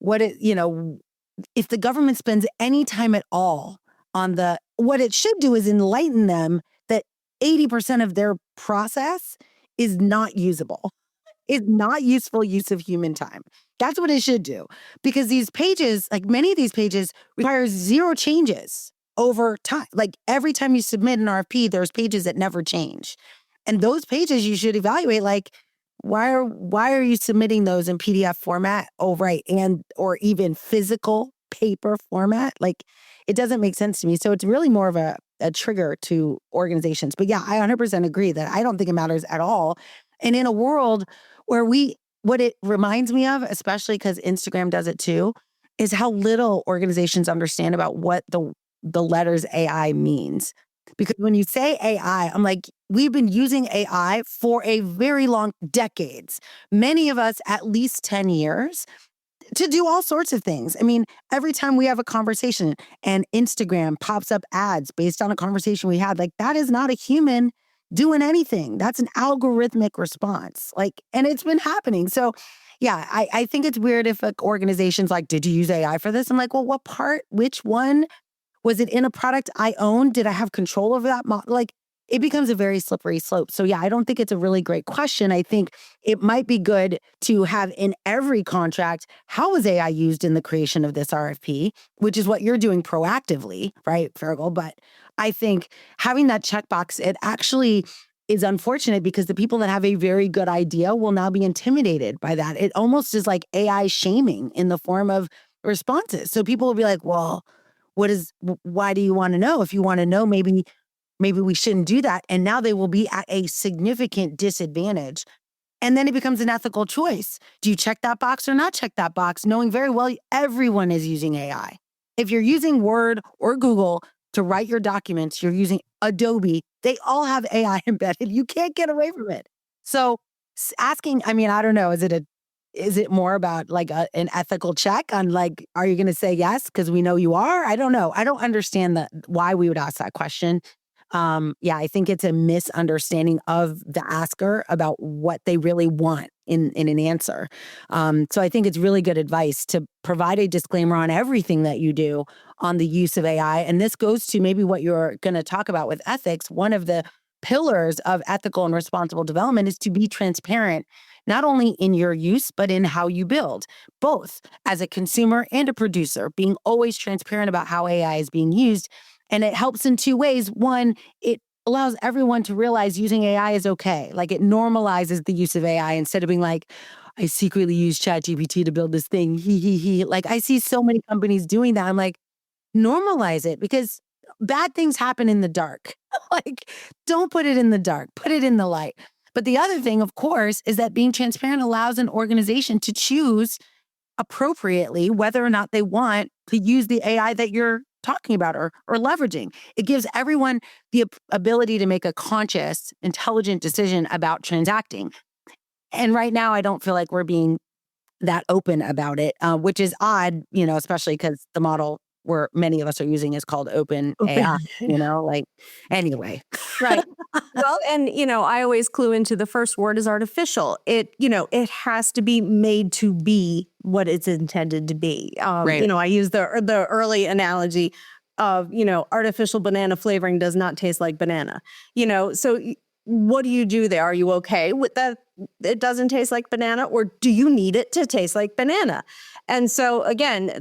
if the government spends any time at all on what it should do is enlighten them that 80% of their process is not usable. It's not useful use of human time. That's what it should do. Because these pages, like many of these pages, require 0 changes over time. Like every time you submit an RFP, there's pages that never change. And those pages you should evaluate, like, why are you submitting those in PDF format? Oh, right. Or even physical paper format? Like, it doesn't make sense to me. So it's really more of a trigger to organizations. But yeah, I 100% agree that I don't think it matters at all. And in a world where what it reminds me of, especially because Instagram does it too, is how little organizations understand about what the letters AI means. Because when you say AI, I'm like, we've been using AI for a very long decades. Many of us at least 10 years to do all sorts of things. I mean, every time we have a conversation and Instagram pops up ads based on a conversation we had, like that is not a human doing anything. That's an algorithmic response. And it's been happening. So yeah, I think it's weird if organizations like, did you use AI for this? I'm like, well, what part, which one? Was it in a product I owned? Did I have control over that? it becomes a very slippery slope. So yeah, I don't think it's a really great question. I think it might be good to have in every contract, how was AI used in the creation of this RFP, which is what you're doing proactively, right, Fergal? But I think having that checkbox, it actually is unfortunate because the people that have a very good idea will now be intimidated by that. It almost is like AI shaming in the form of responses. So people will be like, well, why do you want to know? If you want to know, maybe we shouldn't do that. And now they will be at a significant disadvantage. And then it becomes an ethical choice. Do you check that box or not check that box, knowing very well everyone is using AI? If you're using Word or Google to write your documents, you're using Adobe, they all have AI embedded. You can't get away from it. So asking, I mean, I don't know, is it more about like an ethical check on like, are you going to say yes? Because we know you are. I don't know. I don't understand why we would ask that question. Yeah, I think it's a misunderstanding of the asker about what they really want in an answer. So I think it's really good advice to provide a disclaimer on everything that you do on the use of AI. And this goes to maybe what you're going to talk about with ethics. One of the pillars of ethical and responsible development is to be transparent, not only in your use, but in how you build, both as a consumer and a producer, being always transparent about how AI is being used. And it helps in two ways. One, it allows everyone to realize using AI is okay. Like it normalizes the use of AI instead of being like, I secretly use ChatGPT to build this thing. He. Like I see so many companies doing that. I'm like, normalize it because bad things happen in the dark. Like, don't put it in the dark, put it in the light. But the other thing, of course, is that being transparent allows an organization to choose appropriately whether or not they want to use the AI that you're talking about or leveraging. It gives everyone the ability to make a conscious, intelligent decision about transacting. And right now, I don't feel like we're being that open about it, which is odd, especially because the model where many of us are using is called open AI, like anyway. Right. Well, and, I always clue into the first word is artificial. It has to be made to be what it's intended to be. Right. I use the early analogy of, artificial banana flavoring does not taste like banana. So what do you do there? Are you okay with that? It doesn't taste like banana, or do you need it to taste like banana? And so again,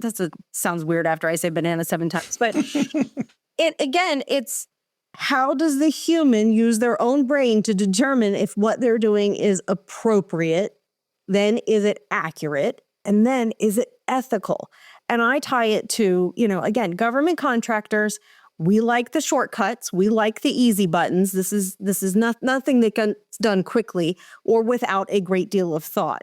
sounds weird after I say banana 7 times, but it's how does the human use their own brain to determine if what they're doing is appropriate? Then is it accurate? And then is it ethical? And I tie it to, again, government contractors. We like the shortcuts. We like the easy buttons. This is nothing that gets done quickly or without a great deal of thought.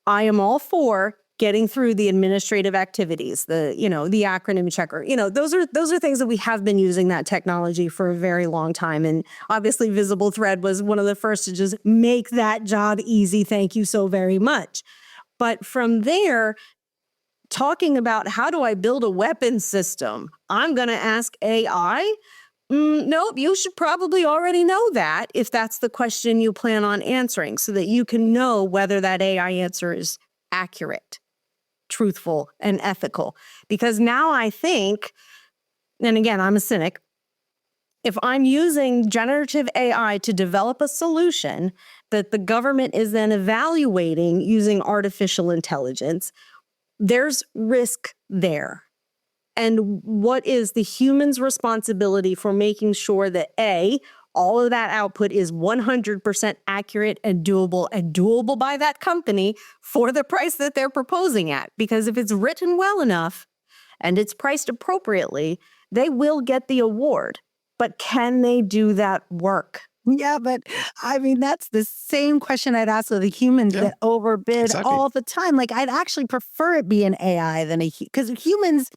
I am all for getting through the administrative activities, the acronym checker. Those are things that we have been using that technology for a very long time. And obviously VisibleThread was one of the first to just make that job easy. Thank you so very much. But from there, talking about how do I build a weapon system, I'm going to ask AI. Nope, you should probably already know that if that's the question you plan on answering, so that you can know whether that AI answer is accurate, truthful, and ethical. Because now I think, and again, I'm a cynic, if I'm using generative AI to develop a solution that the government is then evaluating using artificial intelligence, there's risk there. And what is the human's responsibility for making sure that A, all of that output is 100% accurate and doable by that company for the price that they're proposing at? Because if it's written well enough and it's priced appropriately, they will get the award. But can they do that work? Yeah, but I mean, that's the same question I'd ask of the humans that overbid all the time. Like, I'd actually prefer it be an AI than because humans,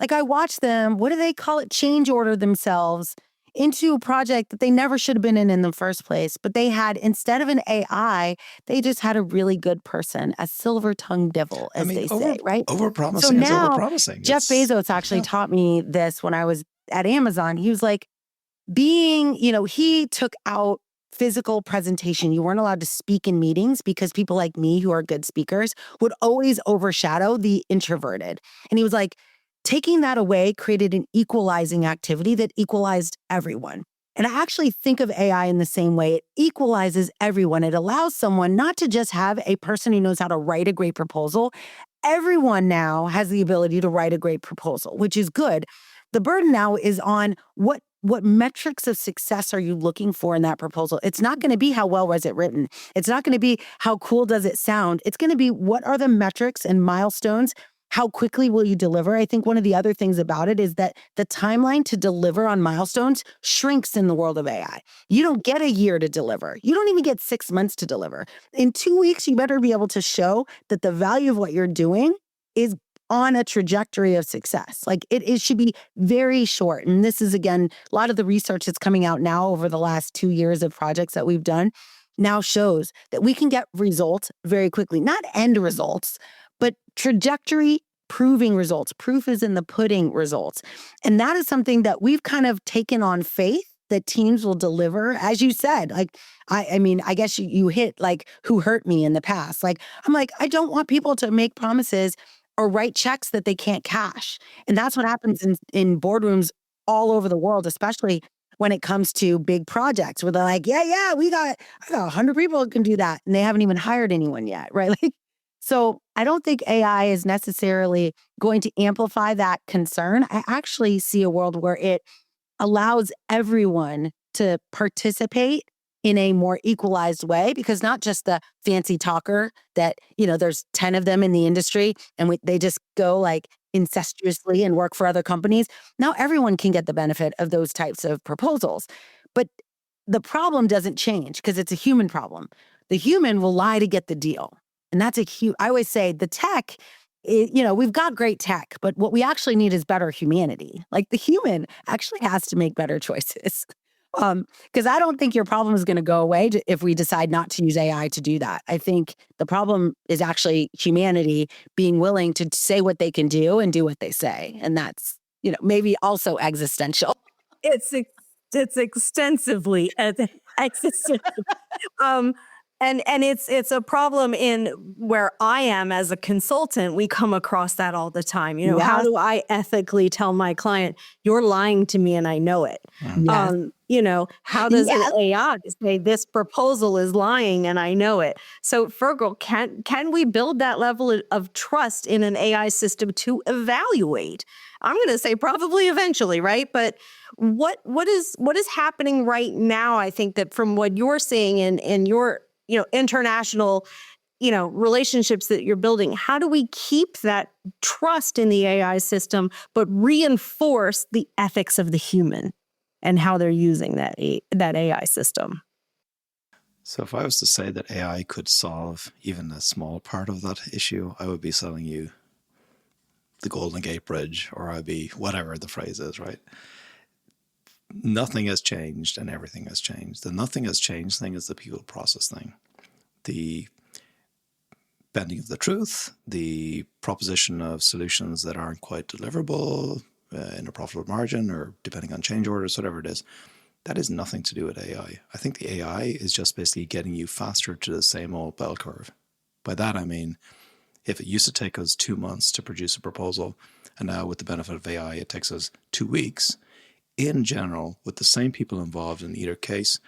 like I watch them, what do they call it? Change order themselves into a project that they never should have been in the first place. But they had, instead of an AI, they just had a really good person, a silver-tongued devil, as they say, right? Overpromising so now, is overpromising. Jeff Bezos actually taught me this when I was at Amazon. He was like, he took out physical presentation. You weren't allowed to speak in meetings because people like me who are good speakers would always overshadow the introverted. And he was like, taking that away created an equalizing activity that equalized everyone. And I actually think of AI in the same way. It equalizes everyone. It allows someone not to just have a person who knows how to write a great proposal. Everyone now has the ability to write a great proposal, which is good. The burden now is on what metrics of success are you looking for in that proposal? It's not going to be how well was it written. It's not going to be how cool does it sound. It's going to be what are the metrics and milestones. How quickly will you deliver? I think one of the other things about it is that the timeline to deliver on milestones shrinks in the world of AI. You don't get a year to deliver. You don't even get 6 months to deliver. In 2 weeks, you better be able to show that the value of what you're doing is on a trajectory of success. Like it should be very short. And this is, again, a lot of the research that's coming out now over the last 2 years of projects that we've done now shows that we can get results very quickly, not end results, but trajectory proving results. Proof is in the pudding results. And that is something that we've kind of taken on faith that teams will deliver. As you said, like, I mean, I guess you hit like who hurt me in the past. Like, I'm like, I don't want people to make promises or write checks that they can't cash. And that's what happens in boardrooms all over the world, especially when it comes to big projects where they're like, yeah, I got 100 people who can do that. And they haven't even hired anyone yet, right? Like, so I don't think AI is necessarily going to amplify that concern. I actually see a world where it allows everyone to participate in a more equalized way, because not just the fancy talker that, there's 10 of them in the industry and they just go like incestuously and work for other companies. Now everyone can get the benefit of those types of proposals. But the problem doesn't change because it's a human problem. The human will lie to get the deal. And that's I always say the tech, we've got great tech, but what we actually need is better humanity. Like the human actually has to make better choices. Because I don't think your problem is going to go away if we decide not to use AI to do that. I think the problem is actually humanity being willing to say what they can do and do what they say. And that's, maybe also existential. It's extensively existential. And it's a problem in where I am as a consultant. We come across that all the time. Yes. How do I ethically tell my client, you're lying to me and I know it? Yes. How does an AI say this proposal is lying and I know it? So Fergal, can we build that level of trust in an AI system to evaluate? I'm going to say probably eventually, right? But what is happening right now? I think that from what you're seeing in your international relationships that you're building, how do we keep that trust in the AI system, but reinforce the ethics of the human and how they're using that AI system? So if I was to say that AI could solve even a small part of that issue, I would be selling you the Golden Gate Bridge, or I'd be whatever the phrase is, right? Nothing has changed and everything has changed. The nothing has changed thing is the people process thing. The bending of the truth, the proposition of solutions that aren't quite deliverable in a profitable margin or depending on change orders, whatever it is, that is nothing to do with AI. I think the AI is just basically getting you faster to the same old bell curve. By that I mean, if it used to take us 2 months to produce a proposal, and now with the benefit of AI, it takes us 2 weeks, in general, with the same people involved in either case,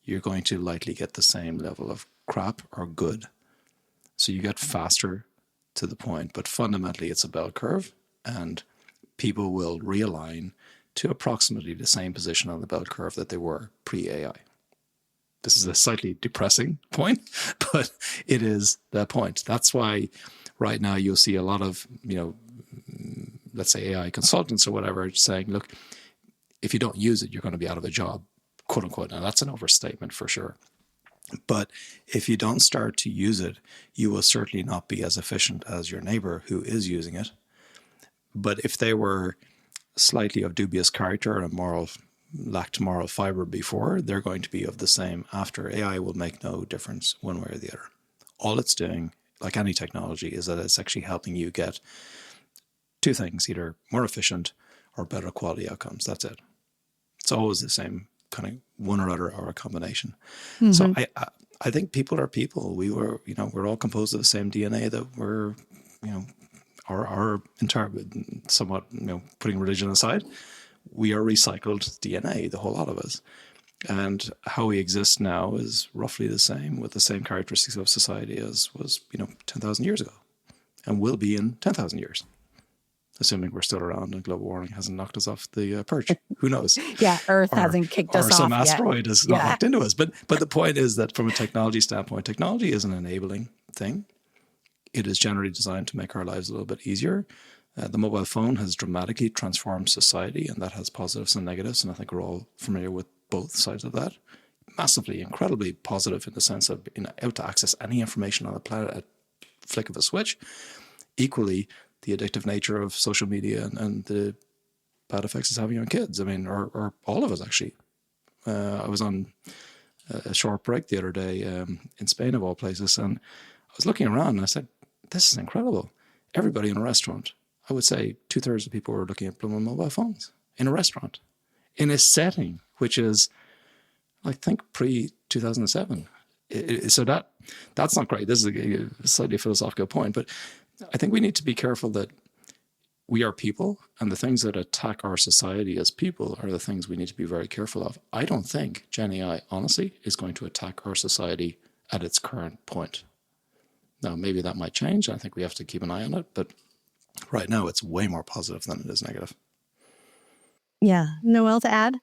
you're going to likely get the same level of crap or good. So you get faster to the point, but fundamentally it's a bell curve, and people will realign to approximately the same position on the bell curve that they were pre-AI. This is a slightly depressing point, but it is the point. That's why right now you'll see a lot of, let's say AI consultants or whatever saying, look, if you don't use it, you're going to be out of a job, quote unquote. Now that's an overstatement for sure. But if you don't start to use it, you will certainly not be as efficient as your neighbor who is using it. But if they were slightly of dubious character and lacked moral fiber before, they're going to be of the same after. AI will make no difference one way or the other. All it's doing, like any technology, is that it's actually helping you get two things, either more efficient or better quality outcomes. That's it. It's always the same kind of one or other or a combination. Mm-hmm. So I think people are people. We're all composed of the same DNA that we're, our entire, somewhat, putting religion aside, we are recycled DNA, the whole lot of us. And how we exist now is roughly the same, with the same characteristics of society as was, 10,000 years ago, and will be in 10,000 years, assuming we're still around and global warming hasn't knocked us off the perch. Who knows? Yeah, Earth hasn't kicked us or off some yet. asteroid has not knocked into us. But the point is that from a technology standpoint, technology is an enabling thing. It is generally designed to make our lives a little bit easier. The mobile phone has dramatically transformed society, and that has positives and negatives. And I think we're all familiar with both sides of that. Massively, incredibly positive in the sense of being able to access any information on the planet at flick of a switch. Equally, the addictive nature of social media and the bad effects it's having on kids. I mean, or all of us, actually. I was on a short break the other day in Spain, of all places, and I was looking around and I said, this is incredible. Everybody in a restaurant, I would say 2/3 of people were looking at mobile phones in a restaurant, in a setting which is, I think, pre-2007. So that's not great. This is a slightly philosophical point, but I think we need to be careful that we are people, and the things that attack our society as people are the things we need to be very careful of. I don't think Gen AI, honestly, is going to attack our society at its current point. Now, maybe that might change. I think we have to keep an eye on it, but right now it's way more positive than it is negative. Yeah. Noelle, to add?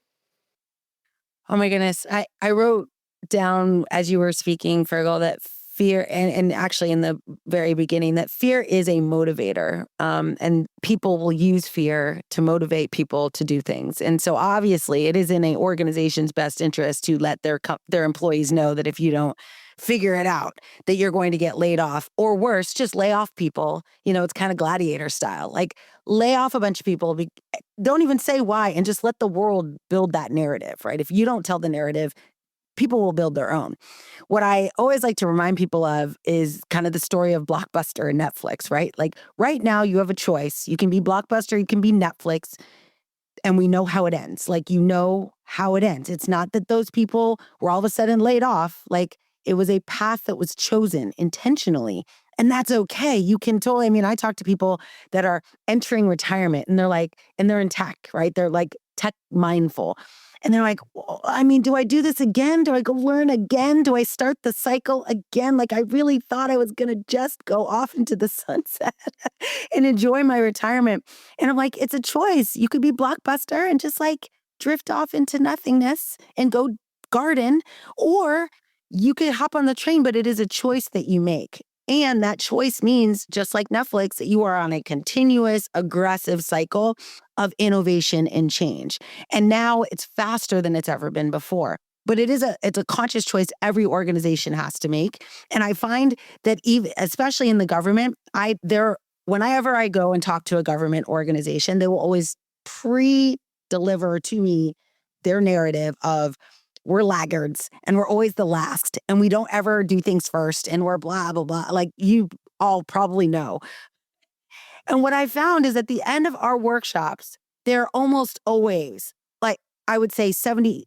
Oh my goodness. I wrote down as you were speaking, Fergal, that fear, and actually in the very beginning, that fear is a motivator. And people will use fear to motivate people to do things. And so obviously it is in an organization's best interest to let their employees know that if you don't figure it out, that you're going to get laid off, or worse, just lay off people. It's kind of gladiator style. Like, lay off a bunch of people, don't even say why, and just let the world build that narrative, right? If you don't tell the narrative, people will build their own. What I always like to remind people of is kind of the story of Blockbuster and Netflix, right? Like, right now you have a choice. You can be Blockbuster, you can be Netflix, and we know how it ends. Like, how it ends. It's not that those people were all of a sudden laid off. Like, it was a path that was chosen intentionally. And that's okay. You can totally, I talk to people that are entering retirement, and they're in tech, right? They're like tech mindful. And they're like, well, do I do this again? Do I go learn again? Do I start the cycle again? Like, I really thought I was going to just go off into the sunset and enjoy my retirement. And I'm like, it's a choice. You could be Blockbuster and just like drift off into nothingness and go garden, or you could hop on the train, but it is a choice that you make. And that choice means, just like Netflix, that you are on a continuous, aggressive cycle of innovation and change. And now it's faster than it's ever been before. But it's a conscious choice every organization has to make. And I find that especially in the government, whenever I go and talk to a government organization, they will always pre-deliver to me their narrative of, we're laggards and we're always the last and we don't ever do things first and we're blah, blah, blah. Like, you all probably know. And what I found is at the end of our workshops, they're almost always, like, I would say 70%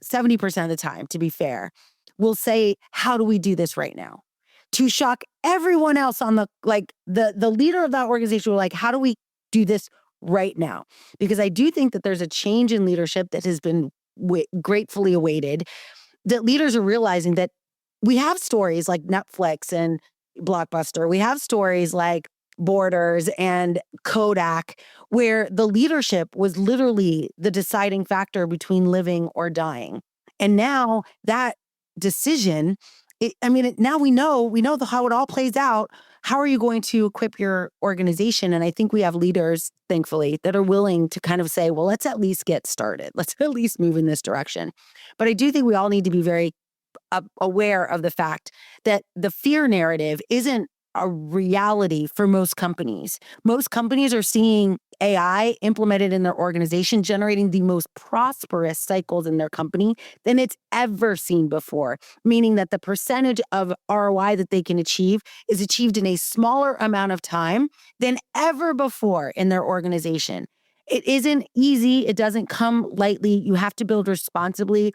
of the time, to be fair, we'll say, how do we do this right now? To shock everyone else on the leader of that organization, we're like, how do we do this right now? Because I do think that there's a change in leadership that has been gratefully awaited, that leaders are realizing that we have stories like Netflix and Blockbuster. We have stories like Borders and Kodak, where the leadership was literally the deciding factor between living or dying. And now that decision, now we know how it all plays out. How are you going to equip your organization? And I think we have leaders, thankfully, that are willing to kind of say, well, let's at least get started. Let's at least move in this direction. But I do think we all need to be very aware of the fact that the fear narrative isn't a reality for most companies. Most companies are seeing AI implemented in their organization, generating the most prosperous cycles in their company than it's ever seen before, meaning that the percentage of ROI that they can achieve is achieved in a smaller amount of time than ever before in their organization. It isn't easy. It doesn't come lightly. You have to build responsibly.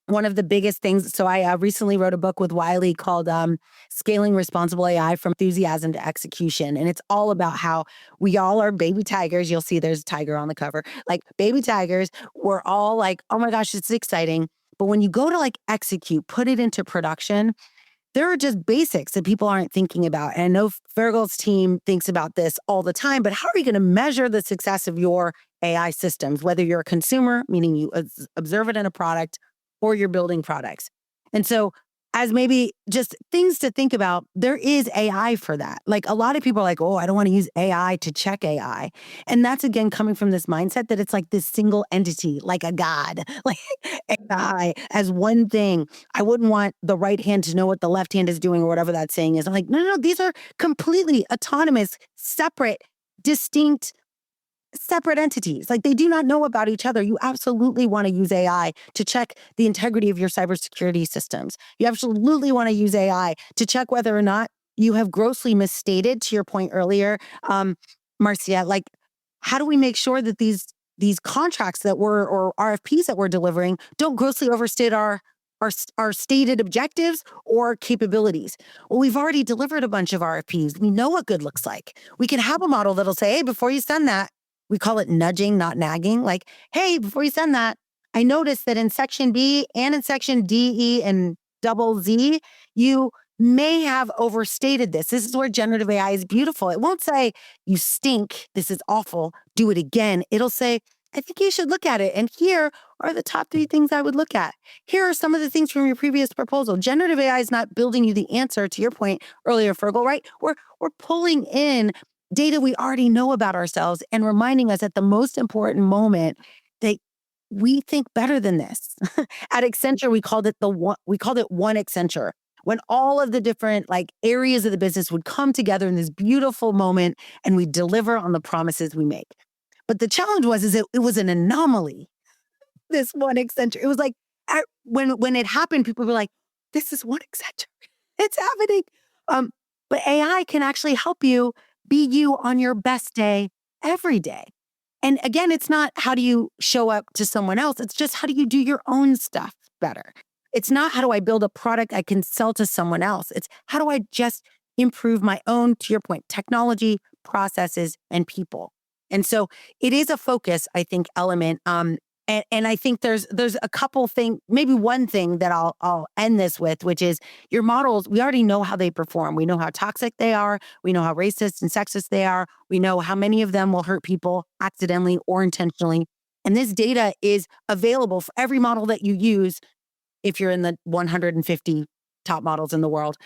One of the biggest things, so I recently wrote a book with Wiley called Scaling Responsible AI from Enthusiasm to Execution. And it's all about how we all are baby tigers. You'll see there's a tiger on the cover. Like, baby tigers, we're all like, oh my gosh, it's exciting. But when you go to like execute, put it into production, there are just basics that people aren't thinking about. And I know Fergal's team thinks about this all the time, but how are you going to measure the success of your AI systems, whether you're a consumer, meaning you observe it in a product, or you're building products? And so as maybe just things to think about, there is AI for that. Like a lot of people are like, oh, I don't want to use AI to check AI. And that's again coming from this mindset that it's like this single entity, like a god, like AI as one thing. I wouldn't want the right hand to know what the left hand is doing or whatever that saying is. I'm like, no, these are completely autonomous, separate, distinct, separate entities. Like they do not know about each other. You absolutely want to use AI to check the integrity of your cybersecurity systems. You absolutely want to use AI to check whether or not you have grossly misstated, to your point earlier, Marcia, like how do we make sure that these contracts that we're, or RFPs that we're delivering don't grossly overstate our stated objectives or capabilities? Well, we've already delivered a bunch of RFPs. We know what good looks like. We can have a model that'll say, hey, before you send that, we call it nudging, not nagging. Like, hey, before you send that, I noticed that in section B and in section D, E, and double Z, you may have overstated this. This is where generative AI is beautiful. It won't say, you stink, this is awful, do it again. It'll say, I think you should look at it. And here are the top 3 things I would look at. Here are some of the things from your previous proposal. Generative AI is not building you the answer, to your point earlier, Fergal, right? We're pulling in data we already know about ourselves and reminding us at the most important moment that we think better than this. At Accenture, we called it one Accenture. When all of the different like areas of the business would come together in this beautiful moment and we deliver on the promises we make. But the challenge was it was an anomaly. This one Accenture. It was like when it happened, people were like, "This is one Accenture. It's happening." But AI can actually help you be you on your best day every day. And again, it's not how do you show up to someone else. It's just how do you do your own stuff better. It's not how do I build a product I can sell to someone else. It's how do I just improve my own, to your point, technology, processes, and people. And so it is a focus, I think, element. And I think there's a couple things, maybe one thing that I'll end this with, which is your models, we already know how they perform. We know how toxic they are. We know how racist and sexist they are. We know how many of them will hurt people accidentally or intentionally. And this data is available for every model that you use if you're in the 150 top models in the world.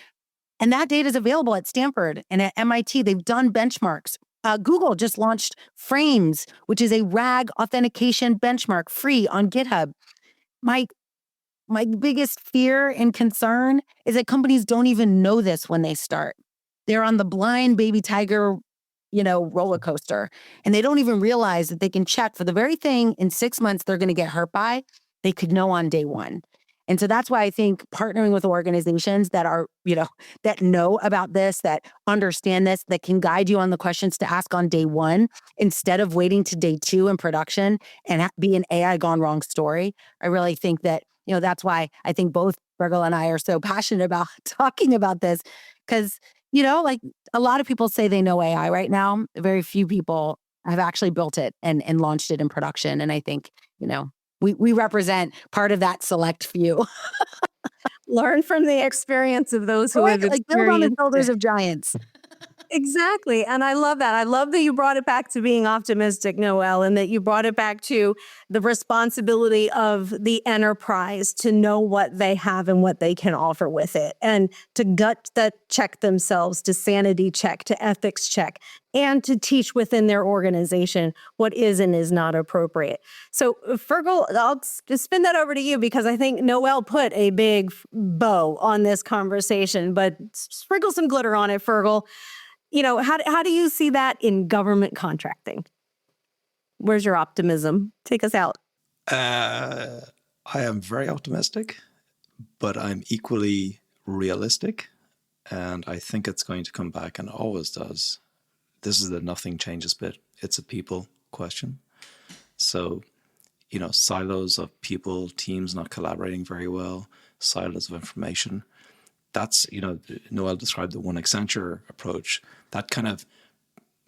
And that data is available at Stanford and at MIT. They've done benchmarks. Google just launched Frames, which is a RAG authentication benchmark, free on GitHub. My biggest fear and concern is that companies don't even know this when they start. They're on the blind baby tiger, roller coaster, and they don't even realize that they can check for the very thing in 6 months they're going to get hurt by, they could know on day one. And so that's why I think partnering with organizations that are, that know about this, that understand this, that can guide you on the questions to ask on day one, instead of waiting to day 2 in production and be an AI gone wrong story. I really think that, that's why I think both Fergal and I are so passionate about talking about this, because, like a lot of people say they know AI right now. Very few people have actually built it and launched it in production. And I think, we represent part of that select few. Learn from the experience of those who have experienced build on the shoulders it. of giants. Exactly. And I love that. I love that you brought it back to being optimistic, Noelle, and that you brought it back to the responsibility of the enterprise to know what they have and what they can offer with it, and to gut that check themselves, to sanity check, to ethics check, and to teach within their organization what is and is not appropriate. So Fergal, I'll just spin that over to you, because I think Noelle put a big bow on this conversation, but sprinkle some glitter on it, Fergal. How do you see that in government contracting? Where's your optimism? Take us out. I am very optimistic, but I'm equally realistic. And I think it's going to come back, and always does. This is the nothing changes bit. It's a people question. So, silos of people, teams not collaborating very well, silos of information. That's, Noelle described the one Accenture approach. That kind of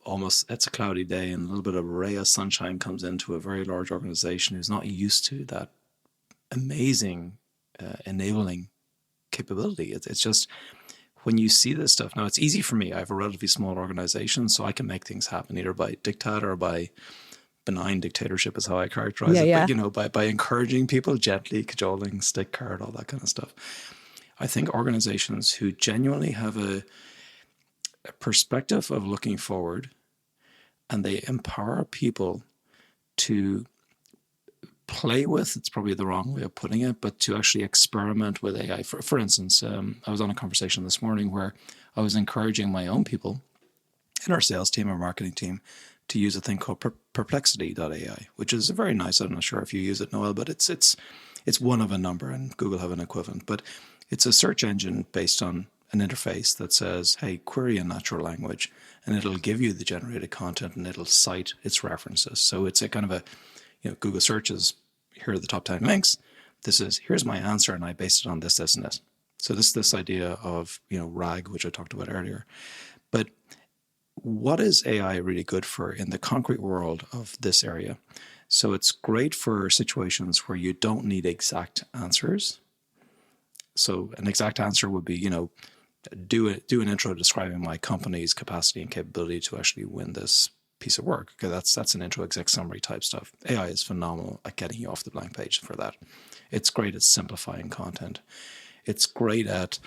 almost, it's a cloudy day and a little bit of a ray of sunshine comes into a very large organization who's not used to that amazing enabling capability. It's just, when you see this stuff, now it's easy for me. I have a relatively small organization, so I can make things happen either by diktat or by benign dictatorship is how I characterize it. Yeah. But, you know, by encouraging people, gently, cajoling, stick card, all that kind of stuff. I think organizations who genuinely have a perspective of looking forward, and they empower people to play with, it's probably the wrong way of putting it, but to actually experiment with AI. For instance, I was on a conversation this morning where I was encouraging my own people in our sales team, our marketing team, to use a thing called perplexity.ai, which is a very nice, I'm not sure if you use it, Noelle, but it's one of a number, and Google have an equivalent, but it's a search engine based on an interface that says, hey, query in natural language, and it'll give you the generated content and it'll cite its references. So it's a kind of a, you know, Google searches, here are the top 10 links. Here's my answer, and I based it on this, this, and this. So this idea of, you know, RAG, which I talked about earlier. But what is AI really good for in the concrete world of this area? So it's great for situations where you don't need exact answers. So an exact answer would be, you know, do an intro describing my company's capacity and capability to actually win this piece of work. Okay, that's an intro exec summary type stuff. AI is phenomenal at getting you off the blank page for that. It's great at simplifying content. It's great at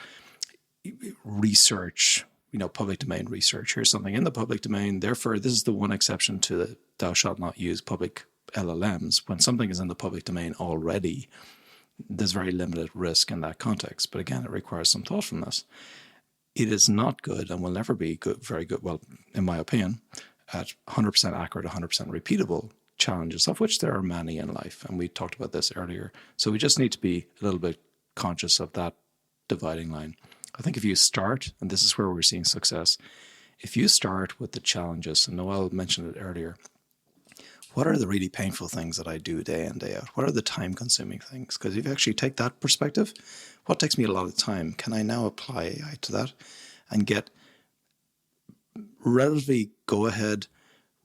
research, you know, public domain research. Here's something in the public domain. Therefore, this is the one exception to the thou shalt not use public LLMs. When something is in the public domain already, there's very limited risk in that context. But again, it requires some thoughtfulness. It is not good and will never be good, very good, well, in my opinion, at 100% accurate, 100% repeatable challenges, of which there are many in life. And we talked about this earlier. So we just need to be a little bit conscious of that dividing line. I think if you start, and this is where we're seeing success, if you start with the challenges, and Noelle mentioned it earlier, what are the really painful things that I do day in, day out? What are the time-consuming things? Because if you actually take that perspective, what takes me a lot of time, can I now apply AI to that and get relatively go-ahead,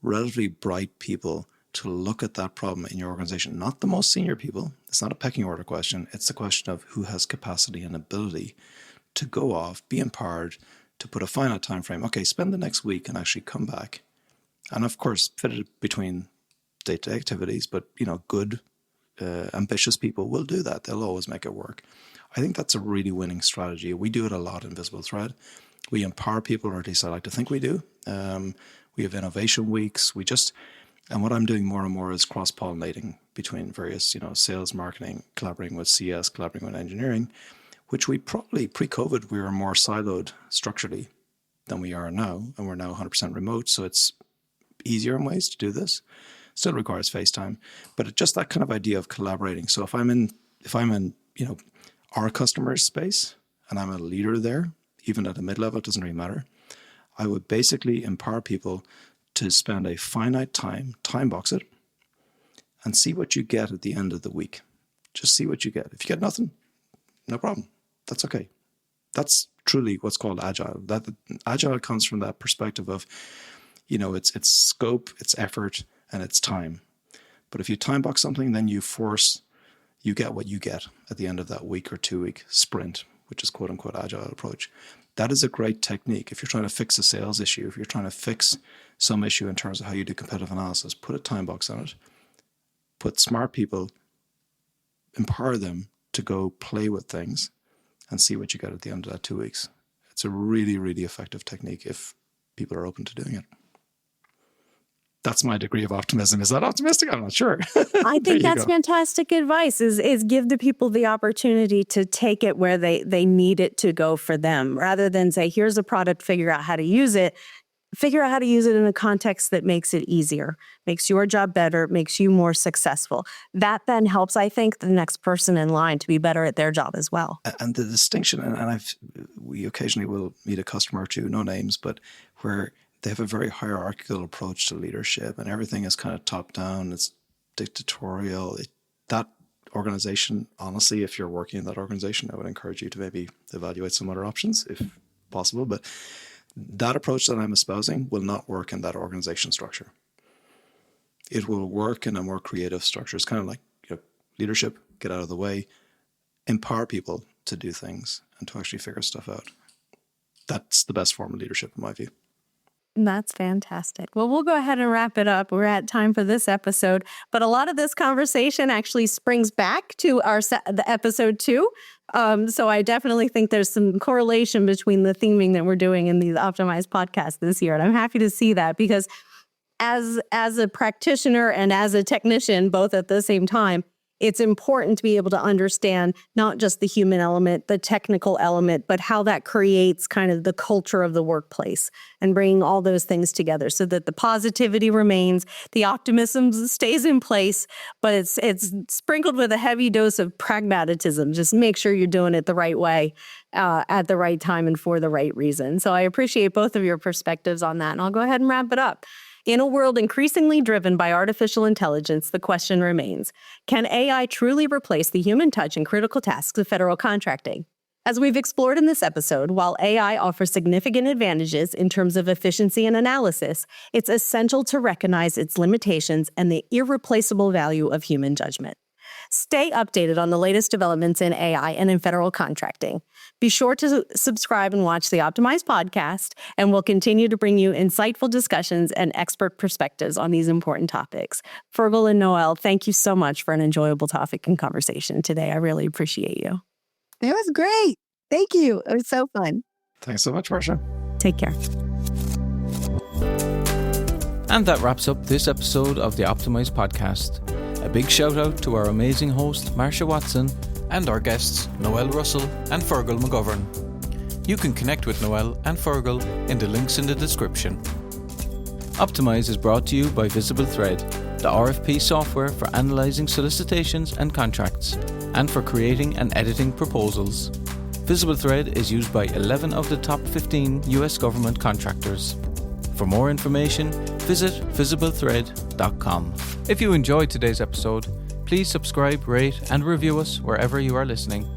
relatively bright people to look at that problem in your organization? Not the most senior people. It's not a pecking order question. It's the question of who has capacity and ability to go off, be empowered, to put a finite time frame. Okay, spend the next week and actually come back. And of course, fit it between day-to-day activities, but you know, good, ambitious people will do that. They'll always make it work. I think that's a really winning strategy. We do it a lot in VisibleThread. We empower people, or at least I like to think we do. We have innovation weeks. And what I'm doing more and more is cross-pollinating between various, you know, sales, marketing, collaborating with CS, collaborating with engineering, which we probably, pre-COVID, we were more siloed structurally than we are now. And we're now 100% remote. So it's easier in ways to do this. Still requires FaceTime, but just that kind of idea of collaborating. So if I'm in, you know, our customer's space and I'm a leader there, even at a mid-level, it doesn't really matter. I would basically empower people to spend a finite time box it, and see what you get at the end of the week. Just see what you get. If you get nothing, no problem. That's okay. That's truly what's called agile. That agile comes from that perspective of, you know, it's scope, it's effort, and it's time. But if you time box something, then you get what you get at the end of that week or 2 week sprint, which is quote unquote agile approach. That is a great technique. If you're trying to fix a sales issue, if you're trying to fix some issue in terms of how you do competitive analysis, put a time box on it, put smart people, empower them to go play with things and see what you get at the end of that 2 weeks. It's a really, really effective technique if people are open to doing it. That's my degree of optimism. Is that optimistic? I'm not sure. I think that's fantastic advice, is give the people the opportunity to take it where they need it to go for them, rather than say, here's a product, figure out how to use it. Figure out how to use it in a context that makes it easier, makes your job better, makes you more successful. That then helps, I think, the next person in line to be better at their job as well. And the distinction, and we occasionally will meet a customer or two, no names, but where they have a very hierarchical approach to leadership and everything is kind of top down, it's dictatorial. That organization, honestly, if you're working in that organization, I would encourage you to maybe evaluate some other options if possible. But that approach that I'm espousing will not work in that organization structure. It will work in a more creative structure. It's kind of like, you know, leadership, get out of the way, empower people to do things and to actually figure stuff out. That's the best form of leadership in my view. That's fantastic. Well, we'll go ahead and wrap it up. We're at time for this episode, but a lot of this conversation actually springs back to the episode 2. So I definitely think there's some correlation between the theming that we're doing in the Optimized podcast this year. And I'm happy to see that, because as a practitioner and as a technician, both at the same time, it's important to be able to understand not just the human element, the technical element, but how that creates kind of the culture of the workplace, and bringing all those things together so that the positivity remains, the optimism stays in place, but it's sprinkled with a heavy dose of pragmatism. Just make sure you're doing it the right way, at the right time and for the right reason. So I appreciate both of your perspectives on that, and I'll go ahead and wrap it up. In a world increasingly driven by artificial intelligence, the question remains, can AI truly replace the human touch in critical tasks of federal contracting? As we've explored in this episode, while AI offers significant advantages in terms of efficiency and analysis, it's essential to recognize its limitations and the irreplaceable value of human judgment. Stay updated on the latest developments in AI and in federal contracting. Be sure to subscribe and watch the Optimized podcast, and we'll continue to bring you insightful discussions and expert perspectives on these important topics. Fergal and Noelle, thank you so much for an enjoyable topic and conversation today. I really appreciate you. It was great. Thank you. It was so fun. Thanks so much, Marsha. Take care. And that wraps up this episode of the Optimized podcast. A big shout out to our amazing host, Marsha Watson, and our guests, Noelle Russell and Fergal McGovern. You can connect with Noelle and Fergal in the links in the description. Optimize is brought to you by VisibleThread, the RFP software for analysing solicitations and contracts, and for creating and editing proposals. VisibleThread is used by 11 of the top 15 US government contractors. For more information, visit VisibleThread.com. If you enjoyed today's episode, please subscribe, rate, and review us wherever you are listening.